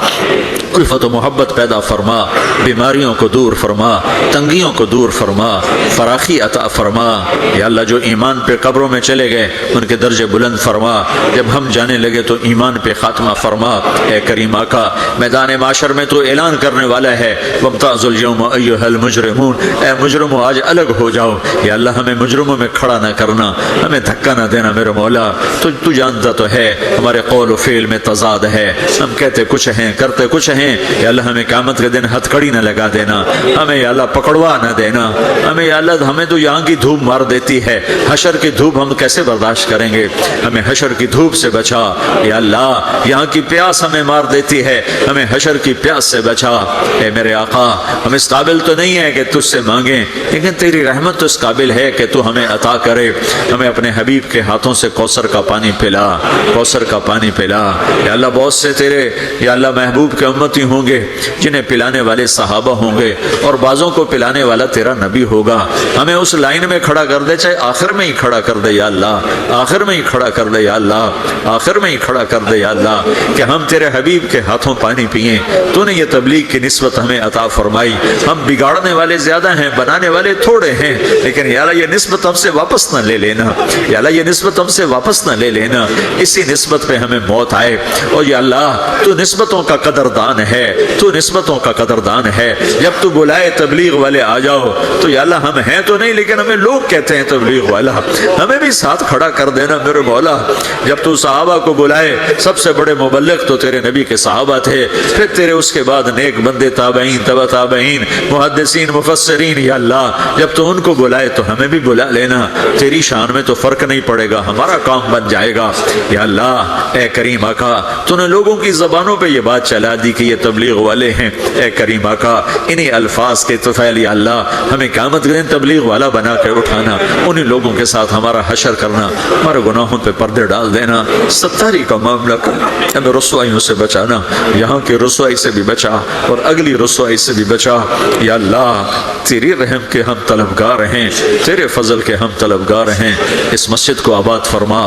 الفت و محبت پیدا فرما، بیماریوں کو دور فرما، تنگیوں کو دور فرما، فراخی عطا فرما۔ یا اللہ جو ایمان پہ قبروں میں چلے گئے ان کے درجے بلند فرما، جب ہم جانے لگے تو ایمان پہ خاتمہ فرما۔ اے کریم آقا میدان معاشر میں تو اعلان کرنے والا ہے وامتازوا اليوم ایھا المجرمون، اے مجرموں آج الگ ہو جاؤ۔ یا اللہ ہمیں مجرموں میں کھڑا نہ کرنا، ہمیں دھکا نہ دینا میرے مولا، تو جانتا تو ہے ہمارے قول و فعل میں تضاد ہے، ہم کہتے کچھ ہیں کرتے کچھ ہیں۔ یا اللہ ہمیں قیامت کے دن ہتھ کڑی نہ لگا دینا، ہمیں یا اللہ پکڑوا نہ دینا، ہمیں یا اللہ ہمیں تو یہاں کی دھوپ مار دیتی ہے، حشر کی دھوپ ہم کیسے برداشت کریں گے؟ ہمیں حشر کی دھوپ سے بچا یا اللہ، یہاں کی پیاس ہمیں مار دیتی ہے، ہمیں حشر کی پیاس سے بچا۔ اے میرے آقا ہم اس قابل تو نہیں ہے کہ تجھ سے مانگیں، لیکن تیری رحمت تو اس قابل ہے کہ تو ہمیں عطا کرے، ہمیں اپنے حبیب کے ہاتھوں سے کوثر کا پانی پلا، کوثر کا پانی پلا۔ یا اللہ بہت سے تیرے یا اللہ محبوب کے امتی ہوں گے جنہیں پلانے والے صحابہ ہوں گے، اور بعضوں کو پلانے والا تیرا نبی ہوگا، ہمیں اس لائن میں کھڑا کر دے، چاہے آخر میں ہی کھڑا کر دے یا اللہ، آخر میں ہی کھڑا کر دے یا اللہ، آخر میں ہی کھڑا کر دے یا اللہ، کہ ہم تیرے حبیب کے ہاتھوں پانی پئیں۔ تو نے یہ تبلیغ کی نسبت ہمیں عطا فرمائی، ہم بگاڑنے والے زیادہ ہیں، بنانے والے تھوڑے ہیں، لیکن یا اللہ یہ نسبت ہم سے واپس نہ لے لینا، یا اللہ یہ نسبت ہم سے واپس نہ لے لینا، اسی نسبت پہ ہمیں موت آئے۔ اور یا اللہ تو نسبتوں کا قدردان ہے، تو نسبتوں کا قدردان ہے، جب تو بلائے تبلیغ والے آ جاؤ تو یا اللہ ہم ہیں تو نہیں لیکن ہمیں لوگ کہتے ہیں تبلیغ والا، ہمیں بھی ساتھ کھڑا کر دینا میرے مولا۔ جب تو صحابہ کو بلائے، سب سے بڑے مبلغ تو تیرے نبی کے صحابہ تھے، پھر تیرے اس کے بعد نیک بندے تابعین، تبع تابعین، محدثین، مفسرین، یا اللہ جب تو ان کو بلائے تو ہمیں بھی بلا لینا، تیری شان میں تو فرق نہیں پڑے گا، ہمارا کام بن جائے گا۔ یا اللہ اے کریم آقا تو نے لوگوں کی زبانوں پہ یہ بات چلا دی کہ یہ تبلیغ والے ہیں، اے کریم آقا انہی الفاظ کے طفیل یا اللہ ہمیں قیامت کے دن تبلیغ والا بنا کے اٹھانا، انہی لوگوں کے ساتھ ہمارا حشر کرنا، ہمارے گناہوں پہ پردے ڈال دینا، ستاری کا معاملہ کرنا، ہمیں رسوائیوں سے بچانا، یہاں کی رسوائی سے بھی بچا اور اگلی رسوائی سے بھی بچا۔ یا اللہ تیری رحم کے ہم طلبگار ہیں، تیرے فضل کے ہم طلبگار ہیں، اس مسجد کو آباد فرما،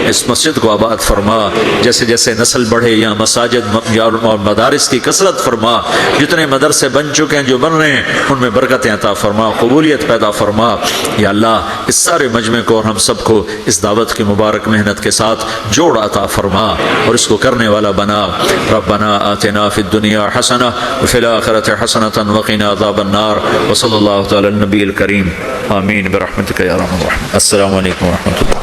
اس مسجد کو آباد فرما، جیسے جیسے نسل بڑھے یا مساجد اور مدارس کی کثرت فرما، جتنے مدرسے بن چکے ہیں جو بن رہے ہیں ان میں برکتیں عطا فرما، قبولیت پیدا فرما۔ یا اللہ اس سارے مجمع کو اور ہم سب کو اس دعوت کی مبارک محنت کے ساتھ جوڑ عطا فرما اور اس کو کرنے والا بنا۔ ربنا آتنا فی الدنیا حسنہ وفی الآخرۃ حسنۃ وقنا عذاب النار، وصلی اللہ تعالی النبی الکریم، آمین برحمتک یا ارحم الراحمین۔ السلام علیکم ورحمۃ اللہ۔